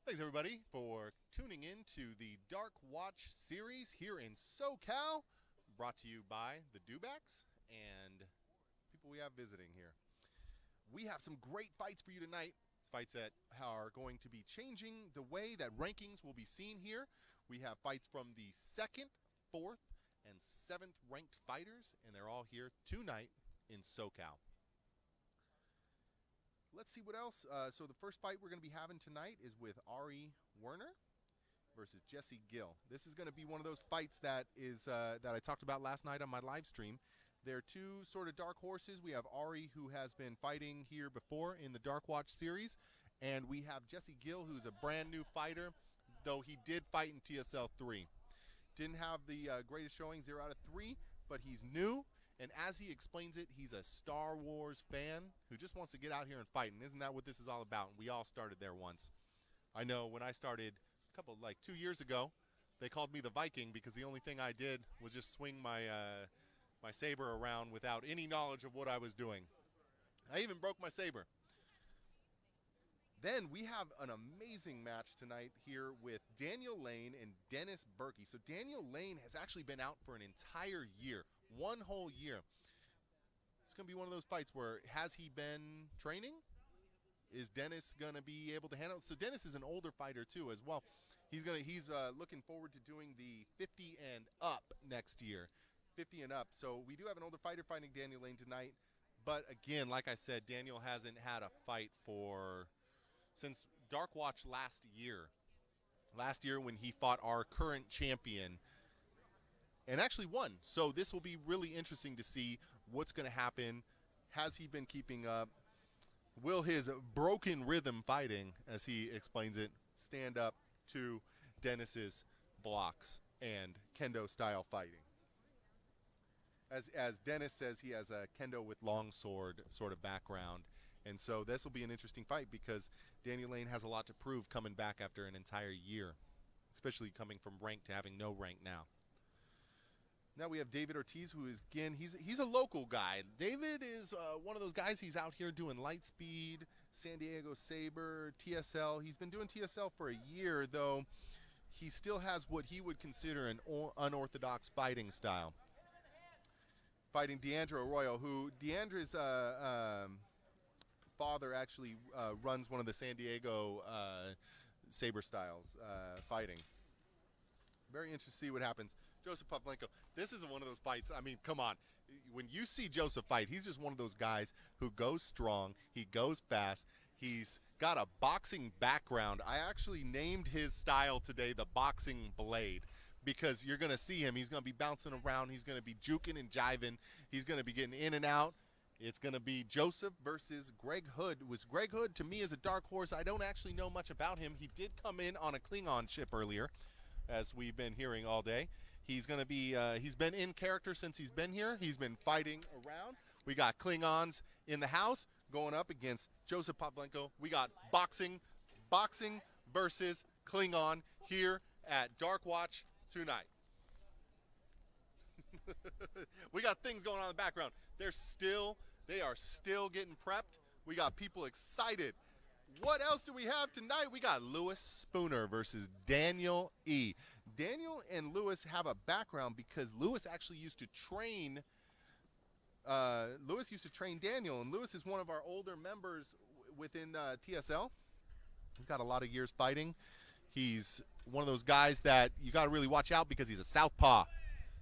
Thanks, everybody, for tuning in to the Darkwatch series here in SoCal, brought to you by the Dewbacks and people we have visiting here. We have some great fights for you tonight. Fights that are going to be changing the way that rankings will be seen here. We have fights from the 2nd, 4th, and 7th ranked fighters, and they're all here tonight in SoCal. Let's see what else. So the first fight we're going to be having tonight is with Ari Werner versus Jesse Gill. This is going to be one of those fights that I talked about last night on my live stream. They're two sort of dark horses. We have Ari, who has been fighting here before in the Darkwatch series, and we have Jesse Gill, who's a brand new fighter, though he did fight in TSL 3. Didn't have the greatest showing, 0 out of 3, but he's new. And as he explains it, he's a Star Wars fan who just wants to get out here and fight. And isn't that what this is all about? We all started there once. I know when I started like 2 years ago, they called me the Viking because the only thing I did was just swing my my saber around without any knowledge of what I was doing. I even broke my saber. Then we have an amazing match tonight here with Daniel Lane and Dennis Berkey. So Daniel Lane has actually been out for an entire year. 1 whole year. It's going to be one of those fights where, has he been training? Is Dennis going to be able to handle it? So Dennis is an older fighter too as well. He's looking forward to doing the 50 and up next year. 50 and up. So we do have an older fighter fighting Daniel Lane tonight. But again, like I said, Daniel hasn't had a fight since Darkwatch last year. Last year when he fought our current champion and actually won. So this will be really interesting to see what's going to happen. Has he been keeping up? Will his broken rhythm fighting, as he explains it, stand up to Dennis's blocks and kendo style fighting? As Dennis says, he has a kendo with longsword sort of background. And so this will be an interesting fight because Daniel Lane has a lot to prove coming back after an entire year, especially coming from rank to having no rank now. Now we have David Ortiz, who is, again, he's a local guy. David is one of those guys, he's out here doing Lightspeed, San Diego Saber, TSL. He's been doing TSL for a year, though he still has what he would consider an unorthodox fighting style. Fighting Deandra Arroyo, who Deandra's father actually runs one of the San Diego Saber styles fighting. Very interested to see what happens. Joseph Pavlenko, this is one of those fights. I mean, come on. When you see Joseph fight, he's just one of those guys who goes strong. He goes fast. He's got a boxing background. I actually named his style today the Boxing Blade because you're going to see him. He's going to be bouncing around. He's going to be juking and jiving. He's going to be getting in and out. It's going to be Joseph versus Greg Hood. Greg Hood, to me, is a dark horse. I don't actually know much about him. He did come in on a Klingon ship earlier, as we've been hearing all day. He's going to be, he's been in character since he's been here. He's been fighting around. We got Klingons in the house going up against Joseph Pavlenko. We got boxing versus Klingon here at Darkwatch tonight. We got things going on in the background. They are still getting prepped. We got people excited. What else do we have tonight? We got Lewis Spooner versus Daniel E. Daniel and Lewis have a background because Lewis actually used to train Daniel, and Lewis is one of our older members within TSL. He's got a lot of years fighting. He's one of those guys that you got to really watch out because he's a southpaw.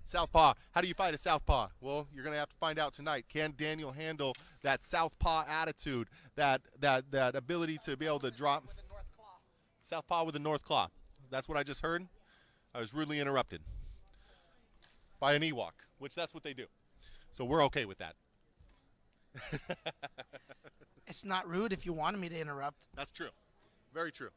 Southpaw. How do you fight a southpaw? Well, you're going to have to find out tonight. Can Daniel handle that southpaw attitude, that ability to be able to drop? Southpaw with a north claw. That's what I just heard. I was rudely interrupted by an Ewok, which that's what they do. So we're okay with that. It's not rude if you wanted me to interrupt. That's true. Very true.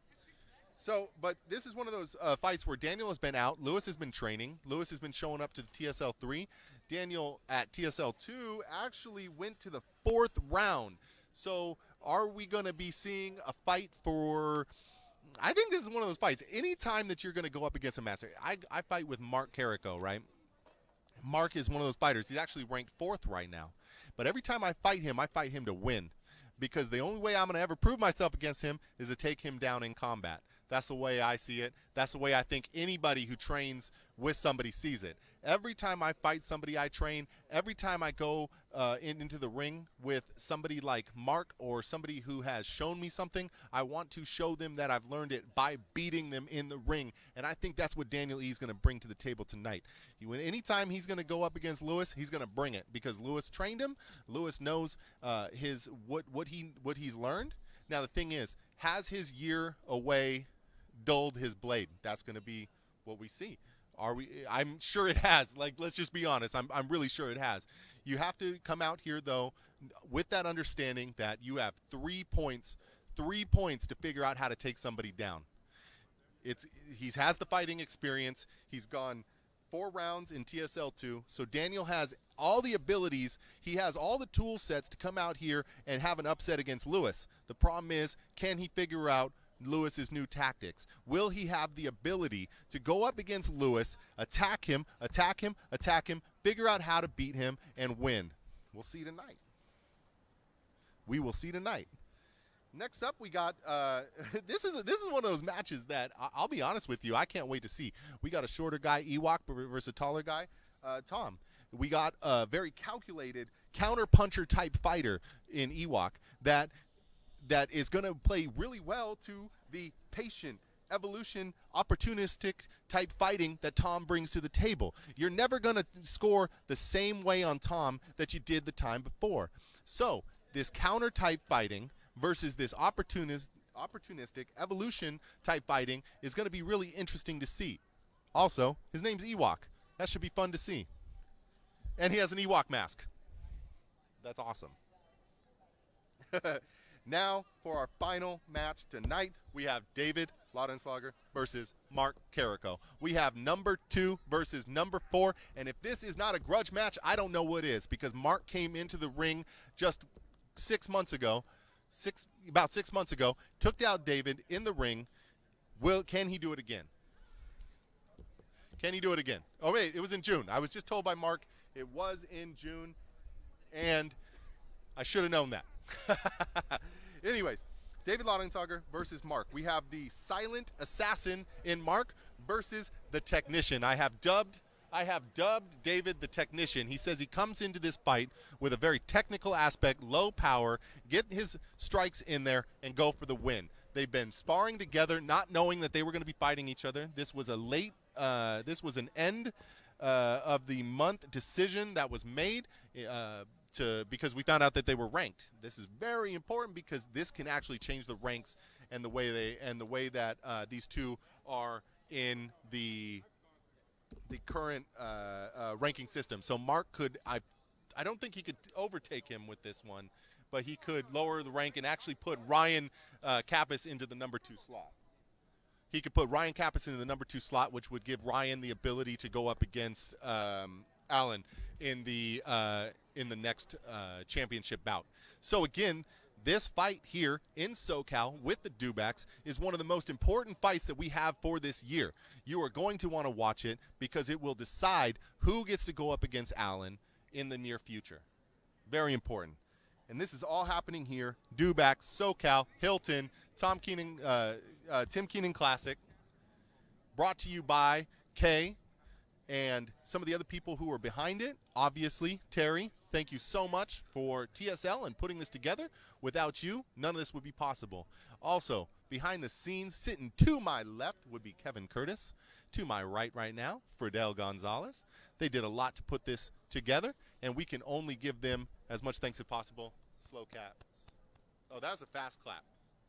So, but this is one of those fights where Daniel has been out. Lewis has been training. Lewis has been showing up to the TSL 3. Daniel at TSL 2 actually went to the 4th round. So are we going to be seeing a fight for... I think this is one of those fights. Anytime that you're going to go up against a master... I fight with Mark Carrico, right? Mark is one of those fighters. He's actually ranked 4th right now. But every time I fight him to win. Because the only way I'm going to ever prove myself against him is to take him down in combat. That's the way I see it. That's the way I think anybody who trains with somebody sees it. Every time I fight somebody I train, every time I go into the ring with somebody like Mark or somebody who has shown me something, I want to show them that I've learned it by beating them in the ring. And I think that's what Daniel E is going to bring to the table tonight. Anytime he's going to go up against Lewis, he's going to bring it because Lewis trained him. Lewis knows what he's learned. Now the thing is, has his year away dulled his blade? That's going to be what we see. I'm sure it has. Like, let's just be honest. I'm really sure it has. You have to come out here though with that understanding that you have 3 points to figure out how to take somebody down. He has the fighting experience. He's gone 4 rounds in TSL2. So Daniel has all the abilities. He has all the tool sets to come out here and have an upset against Lewis. The problem is, can he figure out Lewis's new tactics? Will he have the ability to go up against Lewis, attack him, figure out how to beat him, and win? We'll see tonight. We will see tonight. Next up, we got this is one of those matches that I'll be honest with you, I can't wait to see. We got a shorter guy, Ewok, versus a taller guy, Tom. We got a very calculated counter-puncher type fighter in Ewok that is going to play really well to the patient, evolution, opportunistic type fighting that Tom brings to the table. You're never going to score the same way on Tom that you did the time before. So this counter type fighting versus this opportunistic evolution type fighting is going to be really interesting to see. Also, his name's Ewok. That should be fun to see. And he has an Ewok mask. That's awesome. Now, for our final match tonight, we have David Laudenslager versus Mark Carrico. We have number 2 versus number 4, and if this is not a grudge match, I don't know what is, because Mark came into the ring just about 6 months ago, took out David in the ring. Can he do it again? Can he do it again? Oh, wait, it was in June. I was just told by Mark it was in June, and I should have known that. Anyways, David Laudenslager versus Mark. We have the silent assassin in Mark versus the technician. I have dubbed David the technician. He says he comes into this fight with a very technical aspect, low power, get his strikes in there, and go for the win. They've been sparring together, not knowing that they were going to be fighting each other. This was an end of the month decision that was made because we found out that they were ranked. This is very important because this can actually change the ranks and the way that these two are in the current ranking system. So Mark I don't think he could overtake him with this one, but he could lower the rank and actually put Ryan Kappas into the number 2 slot. He could put Ryan Kappas into the number 2 slot, which would give Ryan the ability to go up against Allen in the next championship bout. So again, this fight here in SoCal with the Dubaks is one of the most important fights that we have for this year. You are going to want to watch it because it will decide who gets to go up against Allen in the near future. Very important. And this is all happening here. Dubaks, SoCal, Hilton, Tim Keenan Classic. Brought to you by Kay and some of the other people who are behind it. Obviously, Terry, thank you so much for TSL and putting this together. Without you, none of this would be possible. Also, behind the scenes, sitting to my left would be Kevin Curtis. To my right now, Fidel Gonzalez. They did a lot to put this together, and we can only give them as much thanks as possible. Slow clap. Oh, that was a fast clap.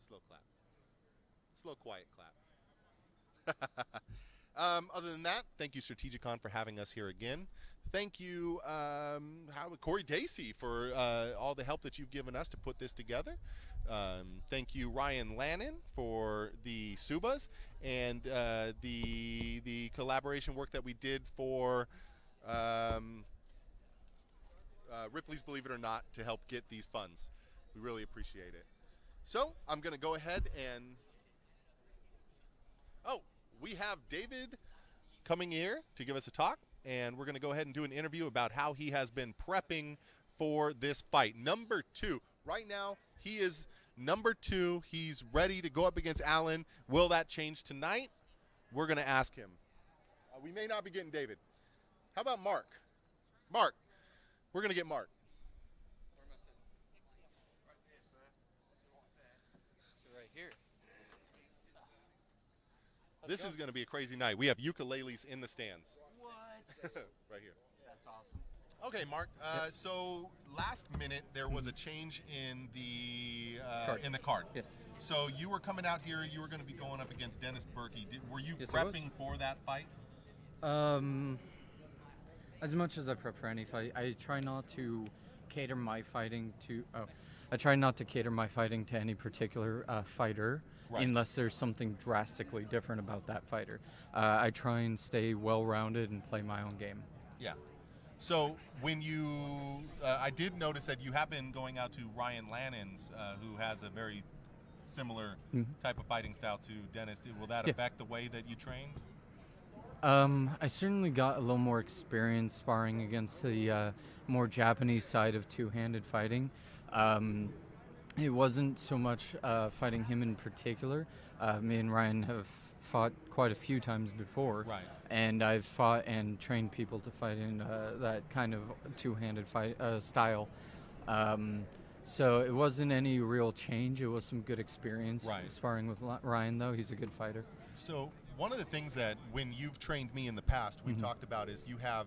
Slow clap. Slow, quiet clap. Other than that, thank you, Strategicon, for having us here again. Thank you, Corey Dacey, for all the help that you've given us to put this together. Thank you, Ryan Lannon, for the Subas and the collaboration work that we did for Ripley's Believe It or Not to help get these funds. We really appreciate it. So I'm going to go ahead and... Oh, we have David coming here to give us a talk, and we're going to go ahead and do an interview about how he has been prepping for this fight. Number 2. Right now, he is Number 2, he's ready to go up against Alan. Will that change tonight? We're going to ask him. We may not be getting David. How about Mark? Mark. We're going to get Mark. Right here. This is going to be a crazy night. We have ukuleles in the stands. What? Right here. That's awesome. Okay, Mark. So last minute there was a change in the card. Yes. So you were coming out here. You were going to be going up against Dennis Berkey. Were you Yes, I was. prepping for that fight? As much as I prep for any fight, I try not to cater my fighting to. I try not to cater my fighting to any particular fighter, Right. unless there's something drastically different about that fighter. I try and stay well-rounded and play my own game. Yeah. So when I did notice that you have been going out to Ryan Lannon's, who has a very similar type of fighting style to Dennis. Will that Yeah. affect the way that you trained? I certainly got a little more experience sparring against the more Japanese side of two-handed fighting. It wasn't so much fighting him in particular. Me and Ryan have fought quite a few times before. Right. And I've fought and trained people to fight in that kind of two-handed fight style. So it wasn't any real change. It was some good experience Right. sparring with Ryan, though. He's a good fighter. So one of the things that when you've trained me in the past, we've talked about is you have,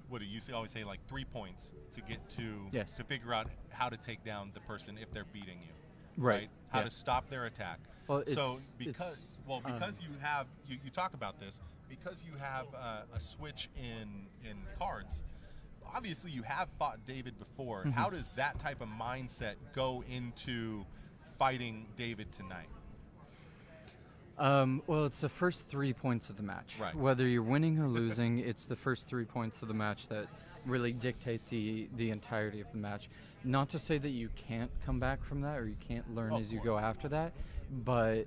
what do you always say, like 3 points to get to Yes. to figure out how to take down the person if they're beating you. Right. How Yeah. to stop their attack. Well, So it's- because you have you talk about this, because you have a switch in cards. Obviously, you have fought David before. How does that type of mindset go into fighting David tonight? Well, it's the first 3 points of the match. Right. Whether you're winning or losing, it's the first 3 points of the match that really dictate the entirety of the match. Not to say that you can't come back from that or you can't learn Of as you course. go after that, but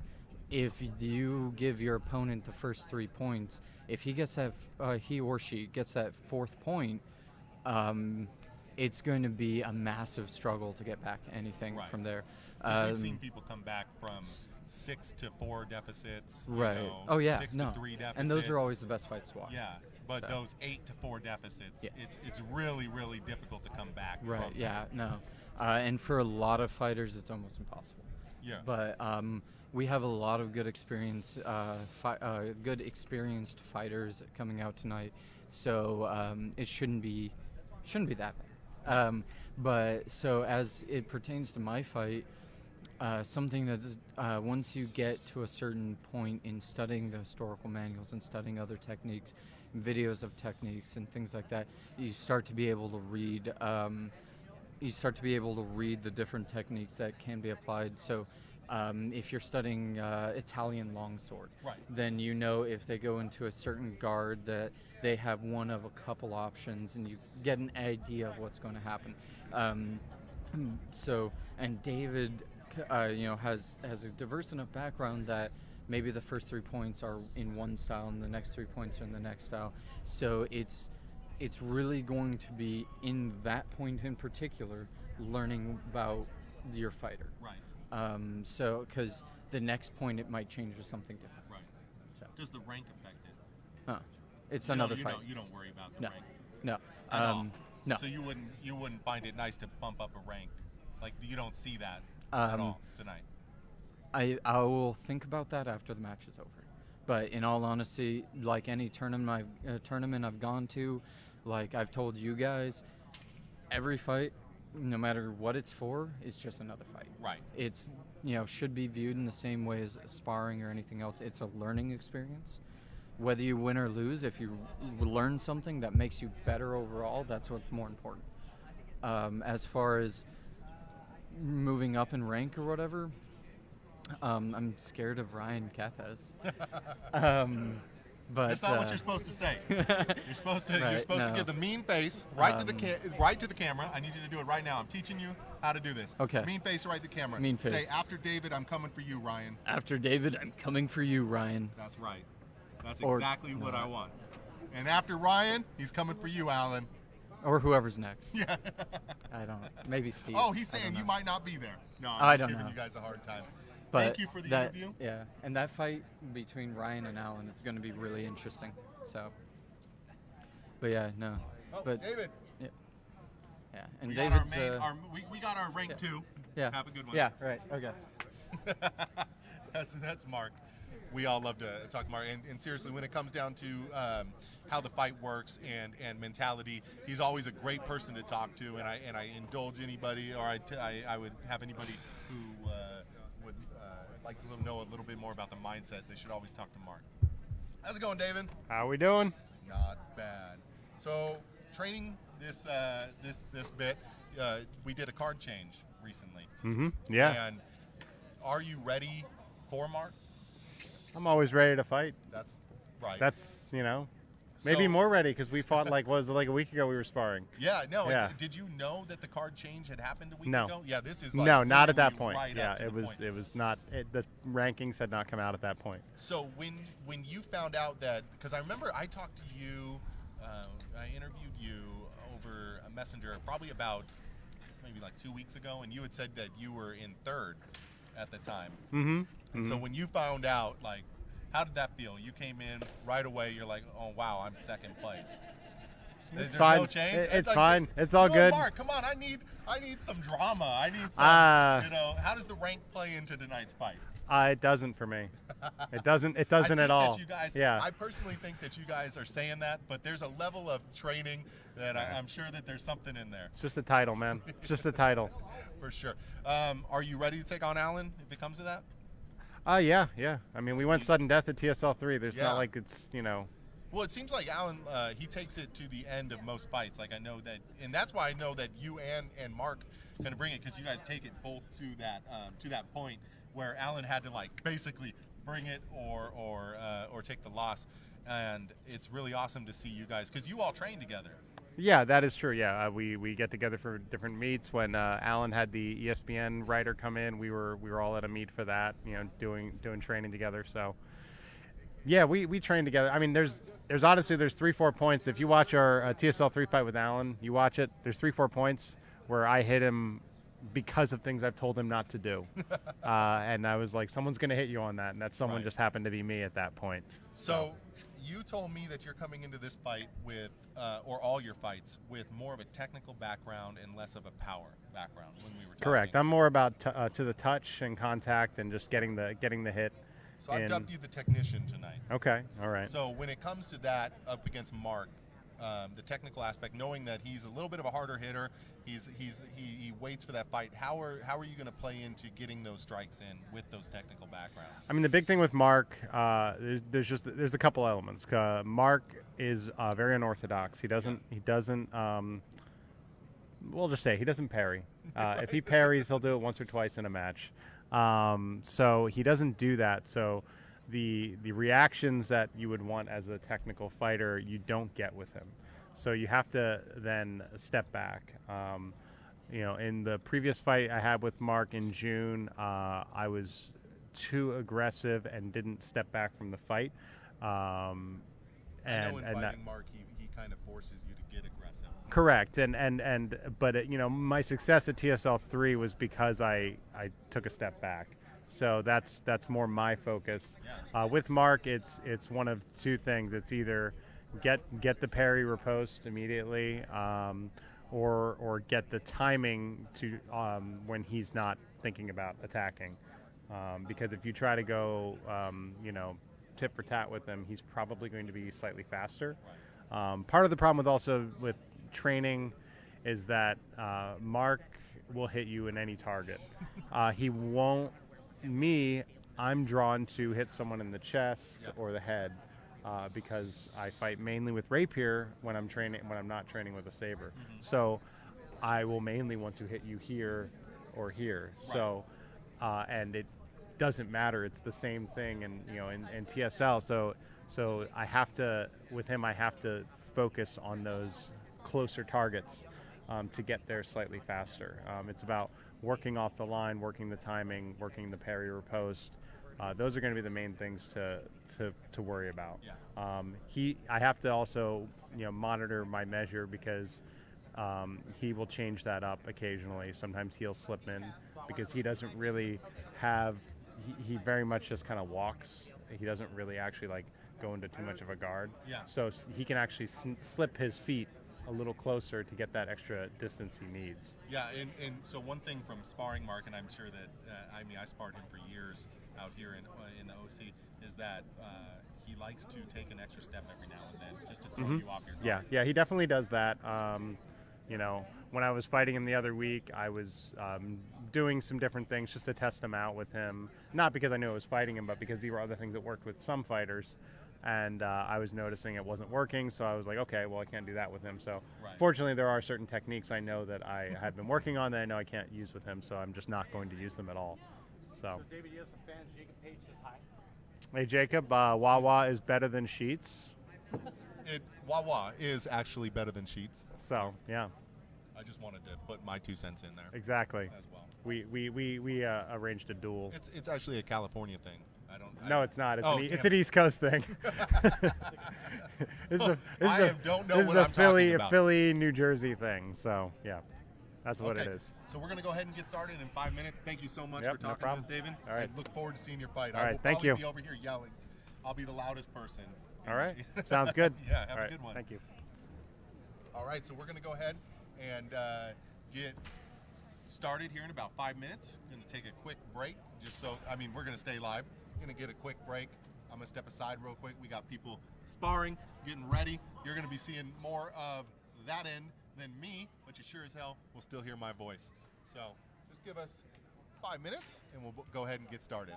if you give your opponent the first 3 points, if he gets that, he or she gets that 4th point, it's going to be a massive struggle to get back anything Right. from there. 'Cause we've seen people come back from 6-4 deficits, Right. 6-3 deficits, And those are always the best fights to watch. Yeah, but So. those 8-4 deficits, Yeah. it's really, really difficult to come back Right. from. Yeah. No. And for a lot of fighters, it's almost impossible. Yeah. But we have a lot of good experience, good experienced fighters coming out tonight, so it shouldn't be that bad. But so as it pertains to my fight, something that's once you get to a certain point in studying the historical manuals and studying other techniques, videos of techniques and things like that, you start to be able to read. You start to be able to read the different techniques that can be applied. So, if you're studying Italian longsword, Right. then you know if they go into a certain guard that they have one of a couple options, and you get an idea of what's going to happen. And David, has a diverse enough background that maybe the first 3 points are in one style and the next 3 points are in the next style. So it's really going to be in that point in particular learning about your fighter. Right. So because the next point it might change to something different. Right. So. Does the rank affect it? It's You another don't, fight. You don't worry about the No. rank No. at all. No. So you wouldn't find it nice to bump up a rank, like you don't see that at all tonight. I will think about that after the match is over. But in all honesty, like any tournament I've gone to, like I've told you guys, every fight, no matter what it's for, is just another fight. Right. It's should be viewed in the same way as sparring or anything else. It's a learning experience. Whether you win or lose, if you learn something that makes you better overall, that's what's more important. As far as moving up in rank or whatever, I'm scared of Ryan Cathes. But That's not what you're supposed to say. You're supposed to Right, give the mean face right to the camera. I need you to do it right now. I'm teaching you how to do this. Okay. Mean face right to the camera. Mean Say, face. after David, I'm coming for you, Ryan. After David, I'm coming for you, Ryan. That's right. That's Or- exactly what no. I want. And after Ryan, he's coming for you, Alan. or whoever's next. Yeah. I don't know. Maybe Steve. Oh, he's I don't saying you know. might not be there. No, I I'm just don't giving know. you guys a hard time. But Thank you for the that, interview. Yeah, and that fight between Ryan and Alan is going to be really interesting. So, but yeah, no. Oh, But David. yeah, and We David's got our main, we got our rank 2. yeah. Have a good one. Yeah, right. Okay. That's Mark. We all love to talk to Mark. And seriously, when it comes down to how the fight works and mentality, he's always a great person to talk to. And I indulge anybody, or I would have anybody who would like to know a little bit more about the mindset. They should always talk to Mark. How's it going, David? How we doing? Not bad. So training this bit, we did a card change recently. Mm-hmm. Yeah. And are you ready for Mark? I'm always ready to fight. That's right. That's, maybe So- more ready because we fought like a week ago we were sparring. Yeah, no. Yeah. Did you know that the card change had happened a week No. ago? Yeah, this is like No, not at that literally point. right Yeah, up to it the was point. it was not the rankings had not come out at that point. So when you found out that, because I remember I talked to you, I interviewed you over a messenger probably about maybe like 2 weeks ago, and you had said that you were in third at the time. Mm-hmm. And so when you found out, like, how did that feel? You came in right away. You're like, oh wow, I'm second place. There's fine. no change. It's Like, fine. It's all come on, good. Mark, come on. I need some drama. I need some. How does the rank play into tonight's fight? It doesn't for me. It doesn't. It I doesn't think at all. That you guys, yeah. I personally think that you guys are saying that, but there's a level of training that I'm sure that there's something in there. It's just a title, man. It's just a title. For sure. Are you ready to take on Alan if it comes to that? Yeah. I mean, we went sudden death at TSL 3. There's Yeah. not like it's Well, it seems like Alan, he takes it to the end of most fights. Like I know that, and that's why I know that you and Mark going to bring it, because you guys take it both to that point where Alan had to like basically bring it or take the loss, and it's really awesome to see you guys because you all train together. Yeah, that is true. Yeah, we get together for different meets. When Alan had the ESPN writer come in, we were all at a meet for that. Doing training together. So yeah, we train together. I mean, there's honestly 3-4 points. If you watch our TSL 3 fight with Alan, you watch it. There's 3-4 points where I hit him because of things I've told him not to do, and I was like, someone's gonna hit you on that, and that someone Right. just happened to be me at that point. So you told me that you're coming into this fight with, or all your fights, with more of a technical background and less of a power background when we were talking. Correct. I'm more about to the touch and contact and just getting the hit. So I've and- dubbed you the technician tonight. Okay. All right. So when it comes to that up against Mark, the technical aspect, knowing that he's a little bit of a harder hitter, he waits for that fight. How are you going to play into getting those strikes in with those technical background? I mean, the big thing with Mark, there's a couple elements. Mark is very unorthodox. He doesn't we'll just say he doesn't parry. If he parries, he'll do it once or twice in a match. So he doesn't do that. So the reactions that you would want as a technical fighter, you don't get with him. So you have to then step back. In the previous fight I had with Mark in June, I was too aggressive and didn't step back from the fight. I know in and that, fighting Mark, he kind of forces you to get aggressive. correct. But my success at TSL 3 was because I took a step back. So that's more my focus. Yeah. With Mark, it's one of two things. It's either get the parry riposte immediately, or get the timing to when he's not thinking about attacking. Because if you try to go, tit for tat with him, he's probably going to be slightly faster. Part of the problem with training is that Mark will hit you in any target. He won't. I'm drawn to hit someone in the chest or the head because I fight mainly with rapier when I'm not training with a saber. Mm-hmm. So I will mainly want to hit you here or here. Right. So and it doesn't matter. It's the same thing, in TSL. So I have to focus on those closer targets to get there slightly faster. It's about working off the line, working the timing, working the parry riposte. Those are going to be the main things to worry about. Yeah. I have to also monitor my measure because he will change that up occasionally. Sometimes he'll slip in because he doesn't really have. He very much just kind of walks. He doesn't really actually like go into too much of a guard. Yeah. So he can actually slip his feet a little closer to get that extra distance he needs. Yeah, and so one thing from sparring, Mark, and I'm sure that I sparred him for years out here in the OC, is that he likes to take an extra step every now and then just to throw you off your guard. Yeah, he definitely does that. You know, when I was fighting him the other week, I was doing some different things just to test him out with him. Not because I knew I was fighting him, but because there were other things that worked with some fighters. And I was noticing it wasn't working, so I was like, okay, well, I can't do that with him. So fortunately, there are certain techniques I know that I had been working on that I know I can't use with him, so I'm just not going to use them at all. So David, you have some fans. Jacob Page says hi. Hey, Jacob, Wawa is better than Sheets. Wawa is actually better than Sheets. So, yeah. I just wanted to put my 2 cents in there. Exactly. As well. We arranged a duel. It's actually a California thing. No, it's not. It's an East Coast thing. don't know what I'm talking about. Philly, New Jersey thing. So, yeah, that's what it is. So we're going to go ahead and get started in 5 minutes. Thank you so much for No talking problem. to us, David. All right. I look forward to seeing your fight. All I right, will thank probably you. be over here yelling. I'll be the loudest person. All right. Sounds good. Yeah, have All a good one. Thank you. All right, so we're going to go ahead and get started here in about 5 minutes. Going to take a quick break, we're going to stay live. Going to get a quick break. I'm going to step aside real quick. We got people sparring, getting ready. You're going to be seeing more of that end than me, but you sure as hell will still hear my voice. So just give us 5 minutes, and we'll go ahead and get started.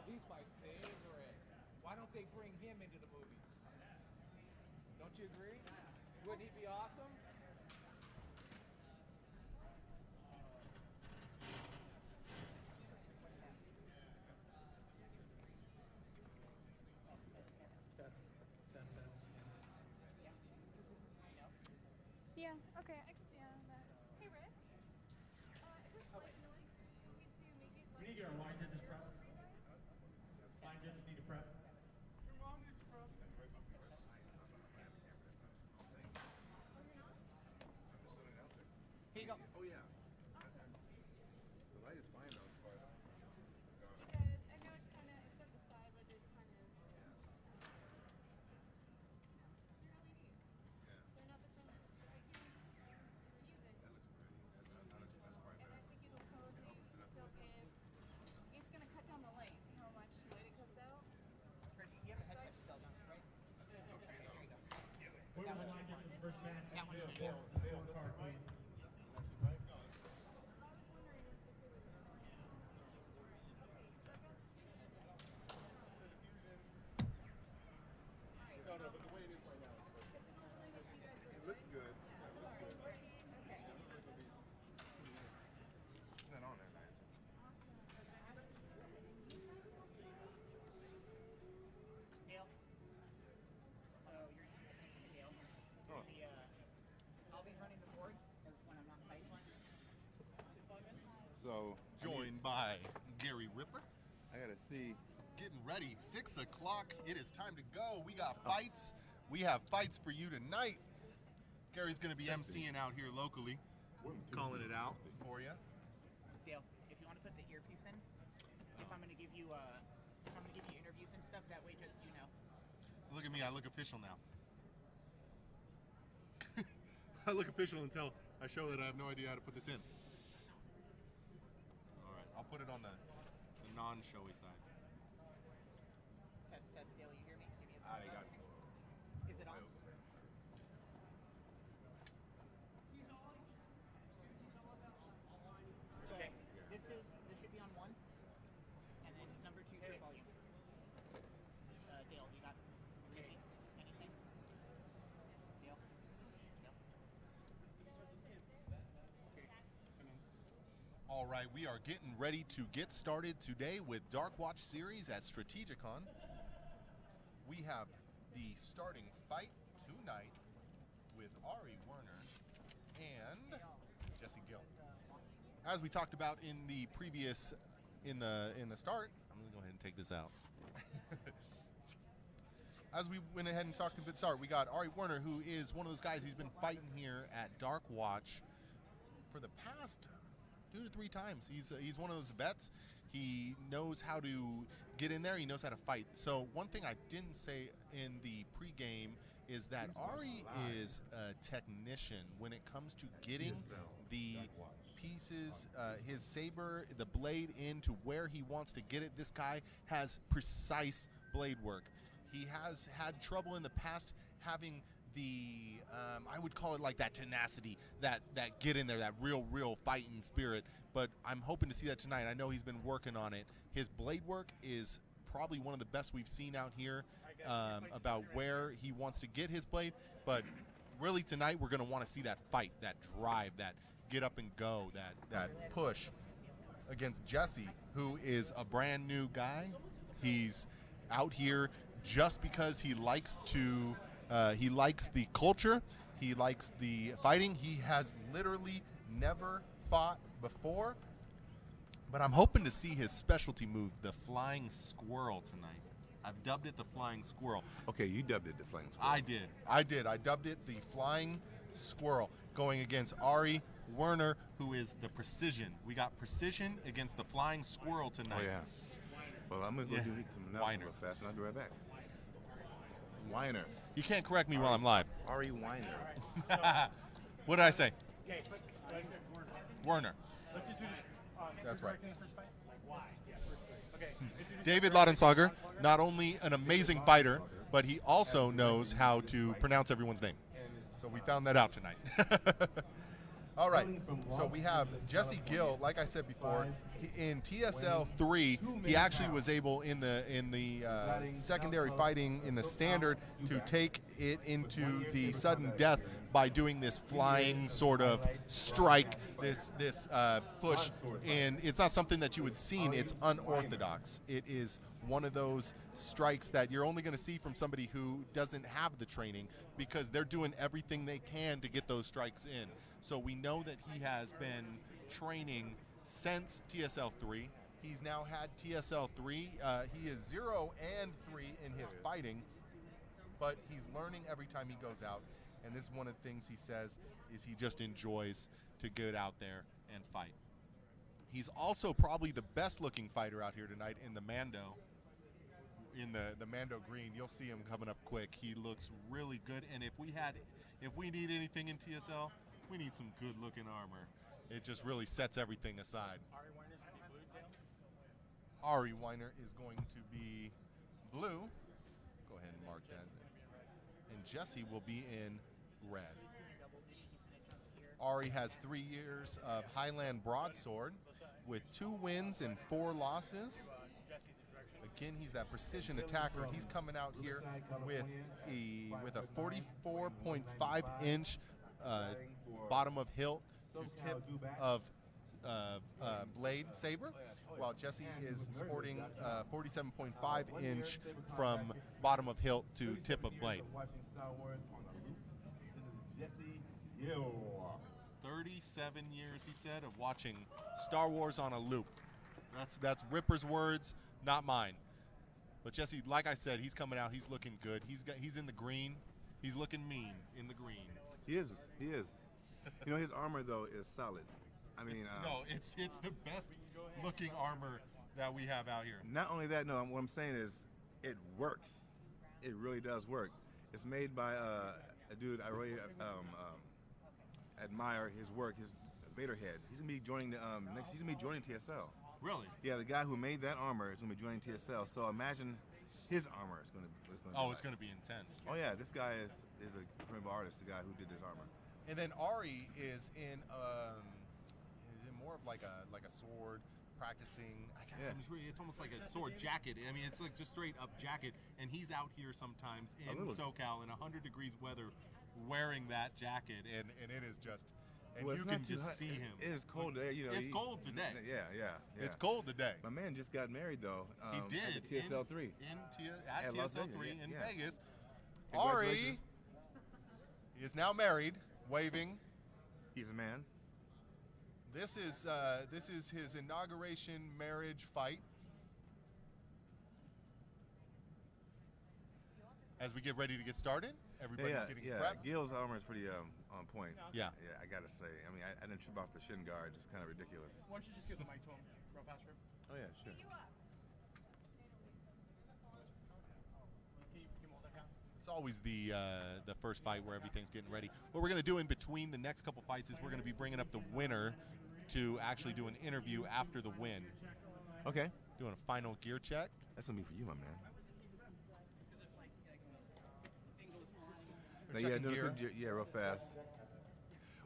He's my favorite. Why don't they bring him into the movies? Don't you agree? Wouldn't he be awesome? Yeah, okay, I can see how that. Hey, Rick. We need your line judges prep. Line judges need to prep. Your mom needs to prep. Here you go. Oh, yeah. The light is fine, though. Because I know it's kind of, it's at the side, but there's kind of. They're LEDs. They're not the friendliest, but I do use it. That looks pretty. And I think it'll probably still give. It's going to cut down the light. See how much light it cuts out? You have a headset still, don't you, right? Whoever the line judges first match. That one's Bill, here. Bill card, please. No, but the way it is right now, it looks good. Is that on there, nice? Dale. So you're just sitting next to Dale. I'll be running the board when I'm not fighting. So, joined by Gary Ripper. I gotta see. Getting ready, 6 o'clock. It is time to go. We got fights. We have fights for you tonight. Gary's going to be emceeing out here locally, calling it out for you. Dale, if you want to put the earpiece in, if I'm gonna give you interviews and stuff, that way just you know. Look at me, I look official now. I look official until I show that I have no idea how to put this in. All right, I'll put it on the non-showy side. Test, Dale, you hear me? Give me a I thumbs got up. you. Is it on? So this should be on 1, and then number 2 is your volume. Dale, you got All right, we are getting ready to get started today with Darkwatch series at Strategicon. We have the starting fight tonight with Ari Werner and Jesse Gill. As we talked about in the previous, in the start, I'm gonna go ahead and take this out. As we went ahead and talked a bit start, we got Ari Werner, who is one of those guys. He's been fighting here at Darkwatch for the past 2 to 3 times. He's one of those vets. He knows how to get in there. He knows how to fight. So one thing I didn't say in the pregame is that Ari is a technician when it comes to getting the pieces, his saber, the blade into where he wants to get it. This guy has precise blade work. He has had trouble in the past having the, I would call it like that tenacity, that get in there, that real fighting spirit. But I'm hoping to see that tonight. I know he's been working on it. His blade work is probably one of the best we've seen out here about where he wants to get his blade. But really tonight we're going to want to see that fight, that drive, that get up and go, that push against Jesse, who is a brand new guy. He's out here just because he likes to, he likes the culture, he likes the fighting. He has literally never fought before, but I'm hoping to see his specialty move, the flying squirrel, tonight. I've dubbed it the flying squirrel. Okay, you dubbed it the flying squirrel. I did. I dubbed it the flying squirrel, going against Ari Werner, who is the precision. We got precision against the flying squirrel tonight. Oh, yeah. Well, I'm going to go do some announcements real fast, and I'll be right back. Weiner. You can't correct me while I'm live. Ari Weiner. What did I say? Okay, but I said Werner. Let's introduce. That's right. Why? Yeah, first fight. Okay. David Laudenslager, not only an amazing fighter, but he also knows how to pronounce everyone's name. So we found that out tonight. All right, so we have Jesse Gill. Like I said before, in TSL 3, he actually was able in the secondary fighting in the standard to take it into the sudden death by doing this flying sort of strike, this push, and it's not something that you would seen. It's unorthodox. It is one of those strikes that you're only going to see from somebody who doesn't have the training, because they're doing everything they can to get those strikes in. So we know that he has been training since TSL 3. He's now had TSL 3. He is 0 and 3 in his fighting, but he's learning every time he goes out. And this is one of the things he says is he just enjoys to get out there and fight. He's also probably the best looking fighter out here tonight in the Mando. In the Mando green, you'll see him coming up quick. He looks really good, and if we need anything in TSL, we need some good looking armor. It just really sets everything aside. Ari Weiner is going to be blue. Go ahead and mark that. And Jesse will be in red. Ari has 3 years of Highland Broadsword with 2 wins and 4 losses. Again, he's that precision attacker. He's coming out here with a 44.5 inch bottom of hilt to tip of blade saber, while Jesse is sporting 47.5 inch from bottom of hilt to tip of blade. 37 years, he said, of watching Star Wars on a loop. That's Ripper's words, not mine. But Jesse, like I said, he's coming out. He's looking good. He's in the green. He's looking mean in the green. He is. He is. You know, his armor though is solid. I mean, it's the best looking armor that we have out here. Not only that, no. What I'm saying is, it works. It really does work. It's made by a dude I really admire his work. His Vaderhead. He's gonna be joining the He's gonna be joining TSL. Really? Yeah, the guy who made that armor is gonna be joining TSL. So imagine his armor is gonna. It's gonna be intense. Oh yeah, this guy is a incredible artist. The guy who did this armor. And then Ari is in more of like a sword practicing. It's almost like a sword jacket. I mean, it's like just straight up jacket. And he's out here sometimes in SoCal in 100 degrees weather, wearing that jacket, and it is just and Well, you it's can not too just hot. see him. It is cold there, you know. It's cold today. Yeah. It's cold today. My man just got married though. He At did the TSL3. At Las TSL3 Vegas, in yeah. Vegas. Congratulations. Ari is now married, waving. He's a man. This is his inauguration marriage fight. As we get ready to get started, everybody's getting prepped. Gil's armor is pretty on point. Yeah. I gotta say. I mean, I didn't trip off the shin guard. It's kind of ridiculous. Why don't you just give the mic to him real fast, Rip? Oh yeah, sure. You up. Can you hold that count? It's always the first fight where everything's getting ready. What we're going to do in between the next couple fights is we're going to be bringing up the winner to actually do an interview after the win. Okay. Doing a final gear check. That's gonna be for you, my man. We're Yeah, checking gear. yeah, real fast.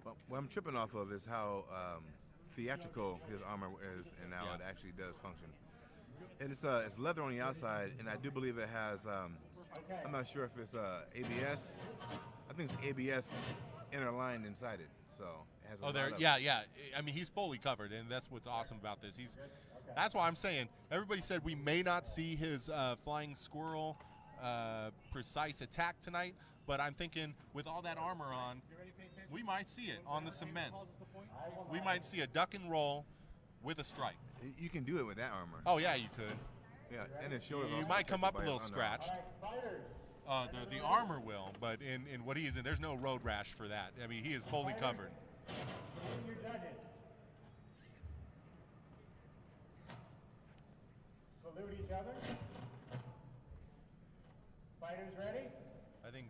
Well, what I'm tripping off of is how theatrical his armor is, and now it actually does function. And it's leather on the outside, and I do believe it has. I'm not sure if it's ABS. I think it's ABS interlined inside it, so it has. Yeah. I mean, he's fully covered, and that's what's awesome about this. That's why I'm saying everybody said we may not see his flying squirrel precise attack tonight, but I'm thinking with all that armor on, we might see it on the cement. We might see a duck and roll with a strike. You can do it with that armor. Oh yeah, you could. Yeah, and it shows. You might come up a little scratched. The armor will, but in what he is in, there's no road rash for that. I mean, he is fully covered. Salute each other. Fighters ready? I think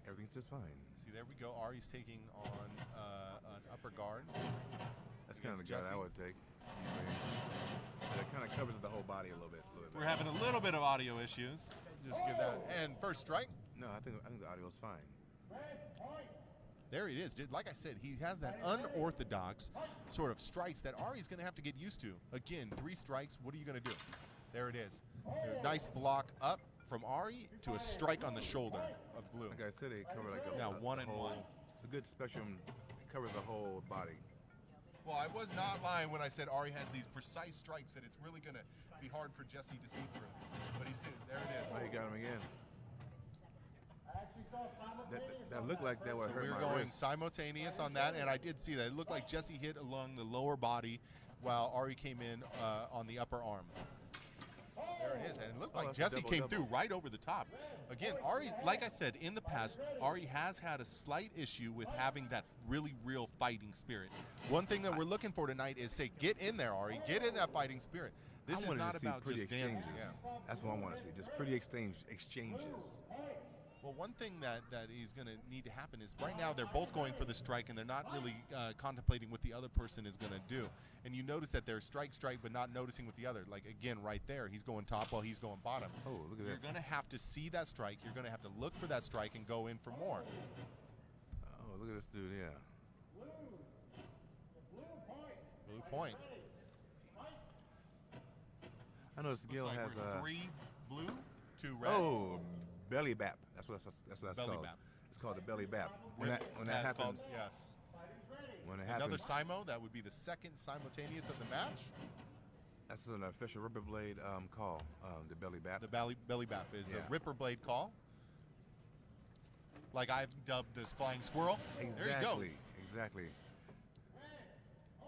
everything's just fine. See, there we go. Ari's taking on an upper guard. That's kind of the guard I would take. But it kind of covers the whole body a little bit. We're having a little bit of audio issues. Just give that. And first strike. No, I think the audio's fine. There it is. Like I said, he has that unorthodox sort of strikes that Ari's going to have to get used to. Again, 3 strikes. What are you going to do? There it is. A nice block up from Ari to a strike on the shoulder of Blue. Like I said, it covered like a now 1 and whole, 1. It's a good spectrum. It covers the whole body. Well, I was not lying when I said Ari has these precise strikes that it's really going to be hard for Jesse to see through. But there it is. Oh, he got him again. That looked like that would hurt my we're going wrist. simultaneous on that, and I did see that. It looked like Jesse hit along the lower body while Ari came in on the upper arm. There it is, and it looked like Jesse came through right over the top. Again, Ari, like I said, in the past, Ari has had a slight issue with having that really real fighting spirit. One thing that we're looking for tonight is say, get in there, Ari, get in that fighting spirit. This is not about just dancing. Yeah. That's what I want to see, just pretty exchanges. Well, one thing that is going to need to happen is right now they're both going for the strike, and they're not really contemplating what the other person is going to do. And you notice that they're strike, but not noticing what the other. Like, again, right there, he's going top while he's going bottom. Oh, look at that. You're going to have to see that strike. You're going to have to look for that strike and go in for more. Oh, look at this dude, yeah. Blue point. I noticed Gil like has we're 3 blue, 2 red. Oh, belly bap. That's what it's belly called. bap. It's called the belly bap. When Rip that has happens, called, yes. when it Another happens, simo, that would be the second simultaneous of the match. that's an official ripper blade call. The belly bap. The belly bap is a ripper blade call. Like I've dubbed this flying squirrel. Exactly. There you go. Exactly.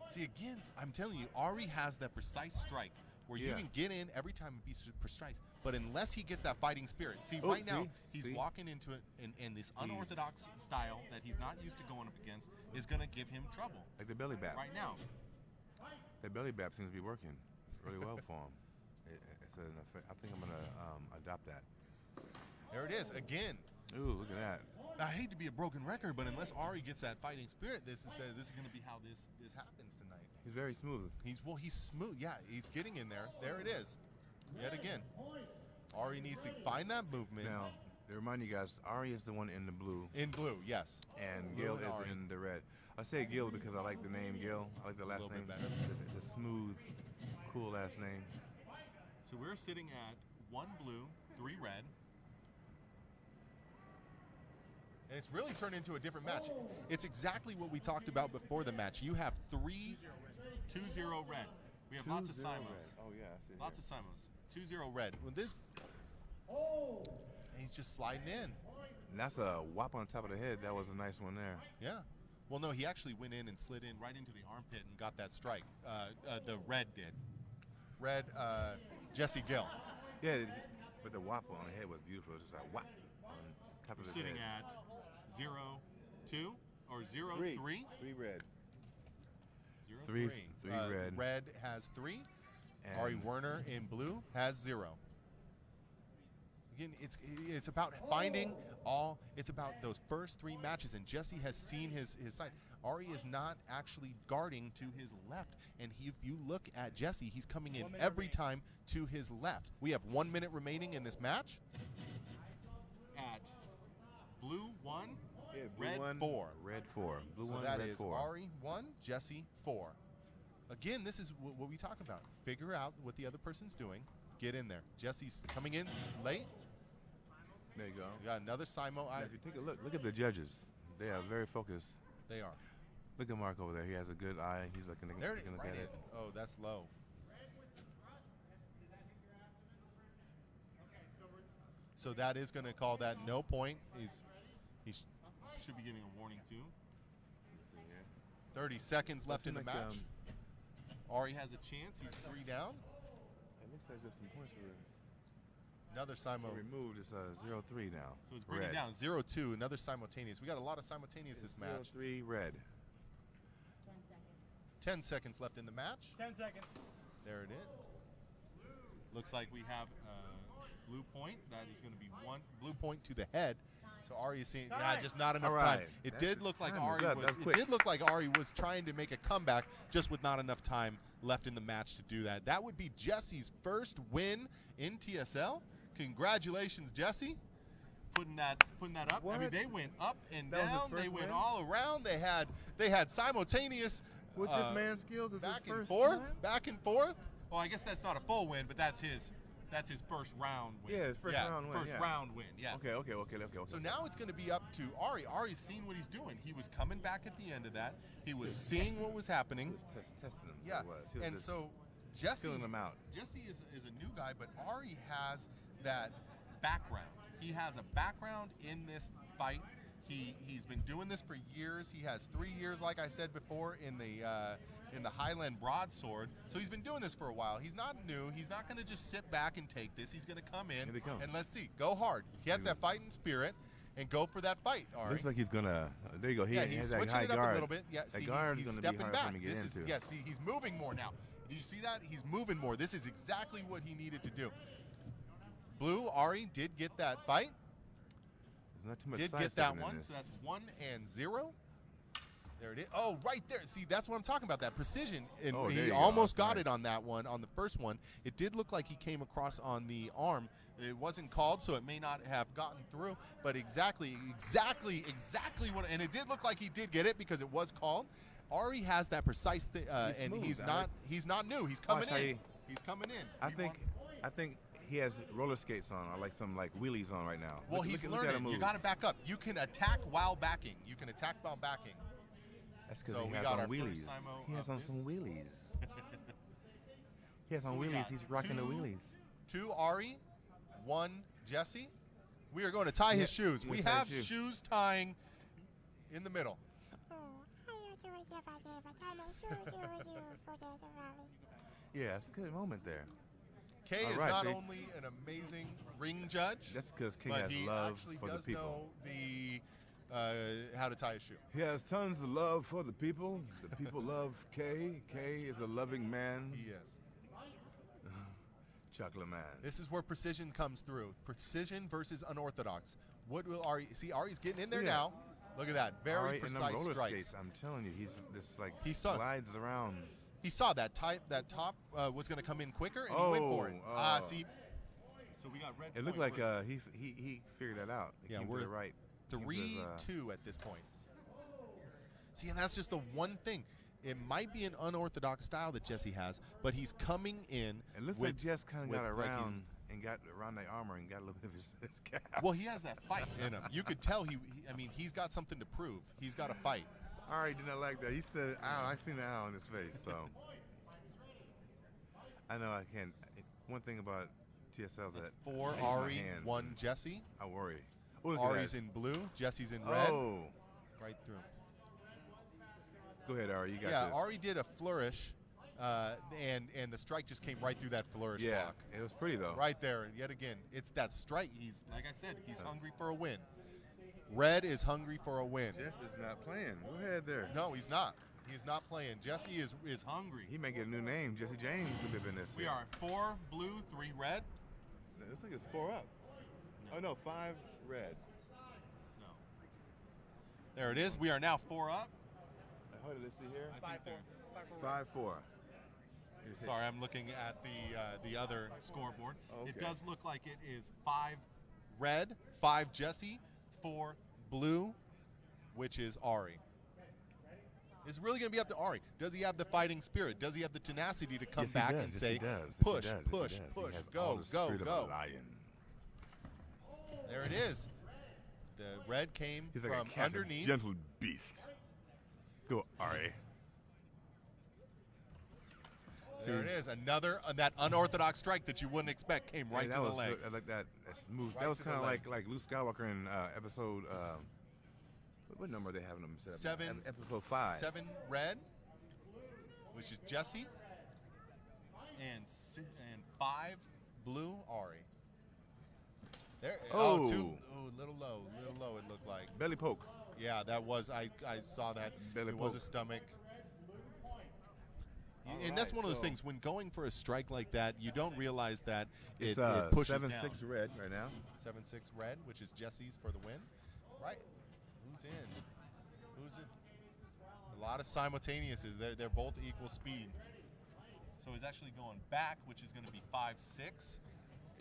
See, again, I'm telling you, Ari has that precise strike where you can get in every time it be precise. But unless he gets that fighting spirit, right now he's walking into it, and this unorthodox style that he's not used to going up against is going to give him trouble. Like the belly bap. Right now. The belly bap seems to be working really well for him. I think I'm going to adopt that. There it is again. Ooh, look at that. I hate to be a broken record, but unless Ari gets that fighting spirit, this is going to be how this happens tonight. He's very smooth. He's smooth. Yeah, he's getting in there. There it is. Yet again. Ari needs to find that movement. Now, to remind you guys, Ari is the one in the blue. In blue, yes. And Blue Gil and is Ari. in the red. I say Gil because I like the name Gil. I like the last name. Bit better. It's a smooth, cool last name. So we're sitting at 1 blue, 3 red. And it's really turned into a different match. It's exactly what we talked about before the match. You have 2-0 red. We have lots of 2-0 Simons. red. Oh yeah, I see. it Lots here. of Simons. 2-0 red. When this, and he's just sliding in. And that's a whop on top of the head. That was a nice one there. Yeah. Well, no, he actually went in and slid in right into the armpit and got that strike. The red did. Red, Jesse Gill. Yeah, but the whop on the head was beautiful. It was just like whop on top of We're the sitting head. at 0-2 or 0-3. 3 red. 0-3. Three red. Red has 3. And Ari Werner in blue has 0. Again, it's about finding all. It's about those first 3 matches, and Jesse has seen his side. Ari is not actually guarding to his left, and if you look at Jesse, he's coming in every time to his left. We have 1 minute remaining in this match. At blue 1, yeah, blue red 1, 4. Red 4. Blue So 1, that red is 4. Ari 1, Jesse 4. Again, this is what we talk about. Figure out what the other person's doing. Get in there. Jesse's coming in late. There you go. We got another Simo. Now, if you take a look at the judges. They are very focused. They are. Look at Mark over there. He has a good eye. He's looking, There it looking is, right at in. it. Oh, that's low. So that is going to call that no point. He should be getting a warning too. 30 seconds left in the Doesn't match. Ari has a chance. He's 3 down. It looks as if some points were Another Simo. removed. It's 0-3 now. So it's bringing Red. down 0-2. Another simultaneous. We got a lot of simultaneous this match. 0-3 red. 10 seconds left in the match. 10 seconds. There it is. Looks like we have blue point. That is going to be 1 blue point to the head. So Ari is seeing just not enough All time. right. It That's did the look like time Ari was up. was. That was It quick. did look like Ari was trying to make a comeback, just with not enough time left in the match to do that. That would be Jesse's first win in TSL. Congratulations, Jesse. Putting that up. I mean, What? they went up and That was his down. They first went win? all around. They had simultaneous With this man's skills, it's back his and first forth, win? back and forth. Well, I guess that's not a full win, but that's his first round win. Yeah, his first round win, First yeah. round win. Yes. Okay. So now it's going to be up to Ari. Ari's seen what he's doing. He was coming back at the end of that. He was seeing what was happening. He was testing him. Yeah. He was. He was And just so Jesse, filling him out. Jesse is a new guy, but Ari has that background. He has a background in this fight. He's been doing this for years. He has 3 years, like I said before, in the Highland Broadsword. So he's been doing this for a while. He's not new. He's not going to just sit back and take this. He's going to come in Here they come. and let's see, go hard, get that fighting spirit, and go for that fight. Ari. Looks like he's gonna. There you go. He Yeah, has he's that switching high it up guard. a little bit. Yeah, That see, guard's he's gonna be stepping hard back. for him to get This is into. see, he's moving more now. Did you see that? He's moving more. This is exactly what he needed to do. Blue, Ari did get that fight. There's not too much Did get sidestepping that in one. this. So that's 1-0. There it is. Oh, right there. See, that's what I'm talking about. That precision. And Oh, there he you go. almost That's got nice. it on that one, on the first one. It did look like he came across on the arm. It wasn't called, so it may not have gotten through. But exactly what. And it did look like he did get it because it was called. Ari has that precise thing, and smooth, he's I not. like- He's not new. He's coming Watch how in. He's coming in. I You think he has roller skates on, or like some wheelies on right now. Well, Look- he's look at him learning. You move. got to back up. You can attack while backing. That's because So he we has got on our first wheelies. Simo He has of on this. some wheelies. He has on So we wheelies. got He's rocking the 2 wheelies. 2 Ari, 1 Jesse. We are going to tie his shoes. you're We gonna tie have his shoe. shoes tying in the middle. Yeah, it's a good moment there. Kay All is right, not see? only an amazing ring judge, That's because King but has he love actually for the does people. know how to tie a shoe. He has tons of love for the people. The people love Kay. Kay is a loving man. He is. Chocolate man. This is where precision comes through. Precision versus unorthodox. What will Ari see? Ari's getting in there Yeah. now. Look at that. Very All right, and them precise roller strikes. skates, I'm telling you, he's just like He saw- slides around. He saw that top was going to come in quicker, and he went for it. Oh. See. So we got red. It looked point. like he figured that out. It Yeah, came to we're the right. Came to his, 3-2 at this point. See, and that's just the one thing. It might be an unorthodox style that Jesse has, but he's coming in. It looks with, like Jess kind of with got like he's- around and got around that armor and got a little bit of his calf. Well, he has that fight in him. You could tell I mean, he's got something to prove. He's got a fight. Ari did not like that. He said, "Ow!" I seen the owl in his face. So I know I can't. One thing about TSL that 4 I use my Ari, hands 1 Jesse. I worry. Oh, look at Ari's that. in blue, Jesse's in red. Oh, Right through. go ahead, Ari. You got Yeah, this. Ari did a flourish, and the strike just came right through that flourish Yeah, block. it was pretty though. Right there, yet again, it's that strike. He's, like I said, he's hungry for a win. Red is hungry for a win. Jess is not playing. Go ahead there. No, he's not. He's not playing. Jesse is hungry. He may get a new name. Jesse James could live in this. We here. are 4 blue, 3 red. This thing is 4 up. Oh no, 5 red. No. There it is. We are now 4 up. What did I see here? I think they're- 5-4. Sorry, I'm looking at the other scoreboard. It Okay. does look like it is 5 red, 5 Jesse, 4 blue, which is Ari. It's really going to be up to Ari. Does he have the fighting spirit? Does he have the tenacity to come Yes, he back does. and Yes, say, he does. Yes, push, he does. Yes, he push, does. He push, has go, all the go, spirit of a go. lion. There it is. The red came He's like from a cat, a underneath. gentle beast. Go, Ari. There it is. Another that unorthodox strike that you wouldn't expect came right Hey, to that the was, leg. I like that. That's smooth. Right that was to the kind of leg. like Luke Skywalker in episode. What number are they having him? set up? 7. Episode 5. 7 red, which is Jesse, and 5 blue Ari. There. Oh. 2. Oh, little low. It looked like. Belly poke. Yeah, that was. I saw that. Belly It was poke. a stomach. All And that's right, one of those so- things. When going for a strike like that, you don't realize that It's it pushes 7-6 down. red right now. 7-6 red, which is Jesse's for the win. Right. Who's in? Who's in? A lot of simultaneouses. They're both equal speed. So he's actually going back, which is going to be 5-6.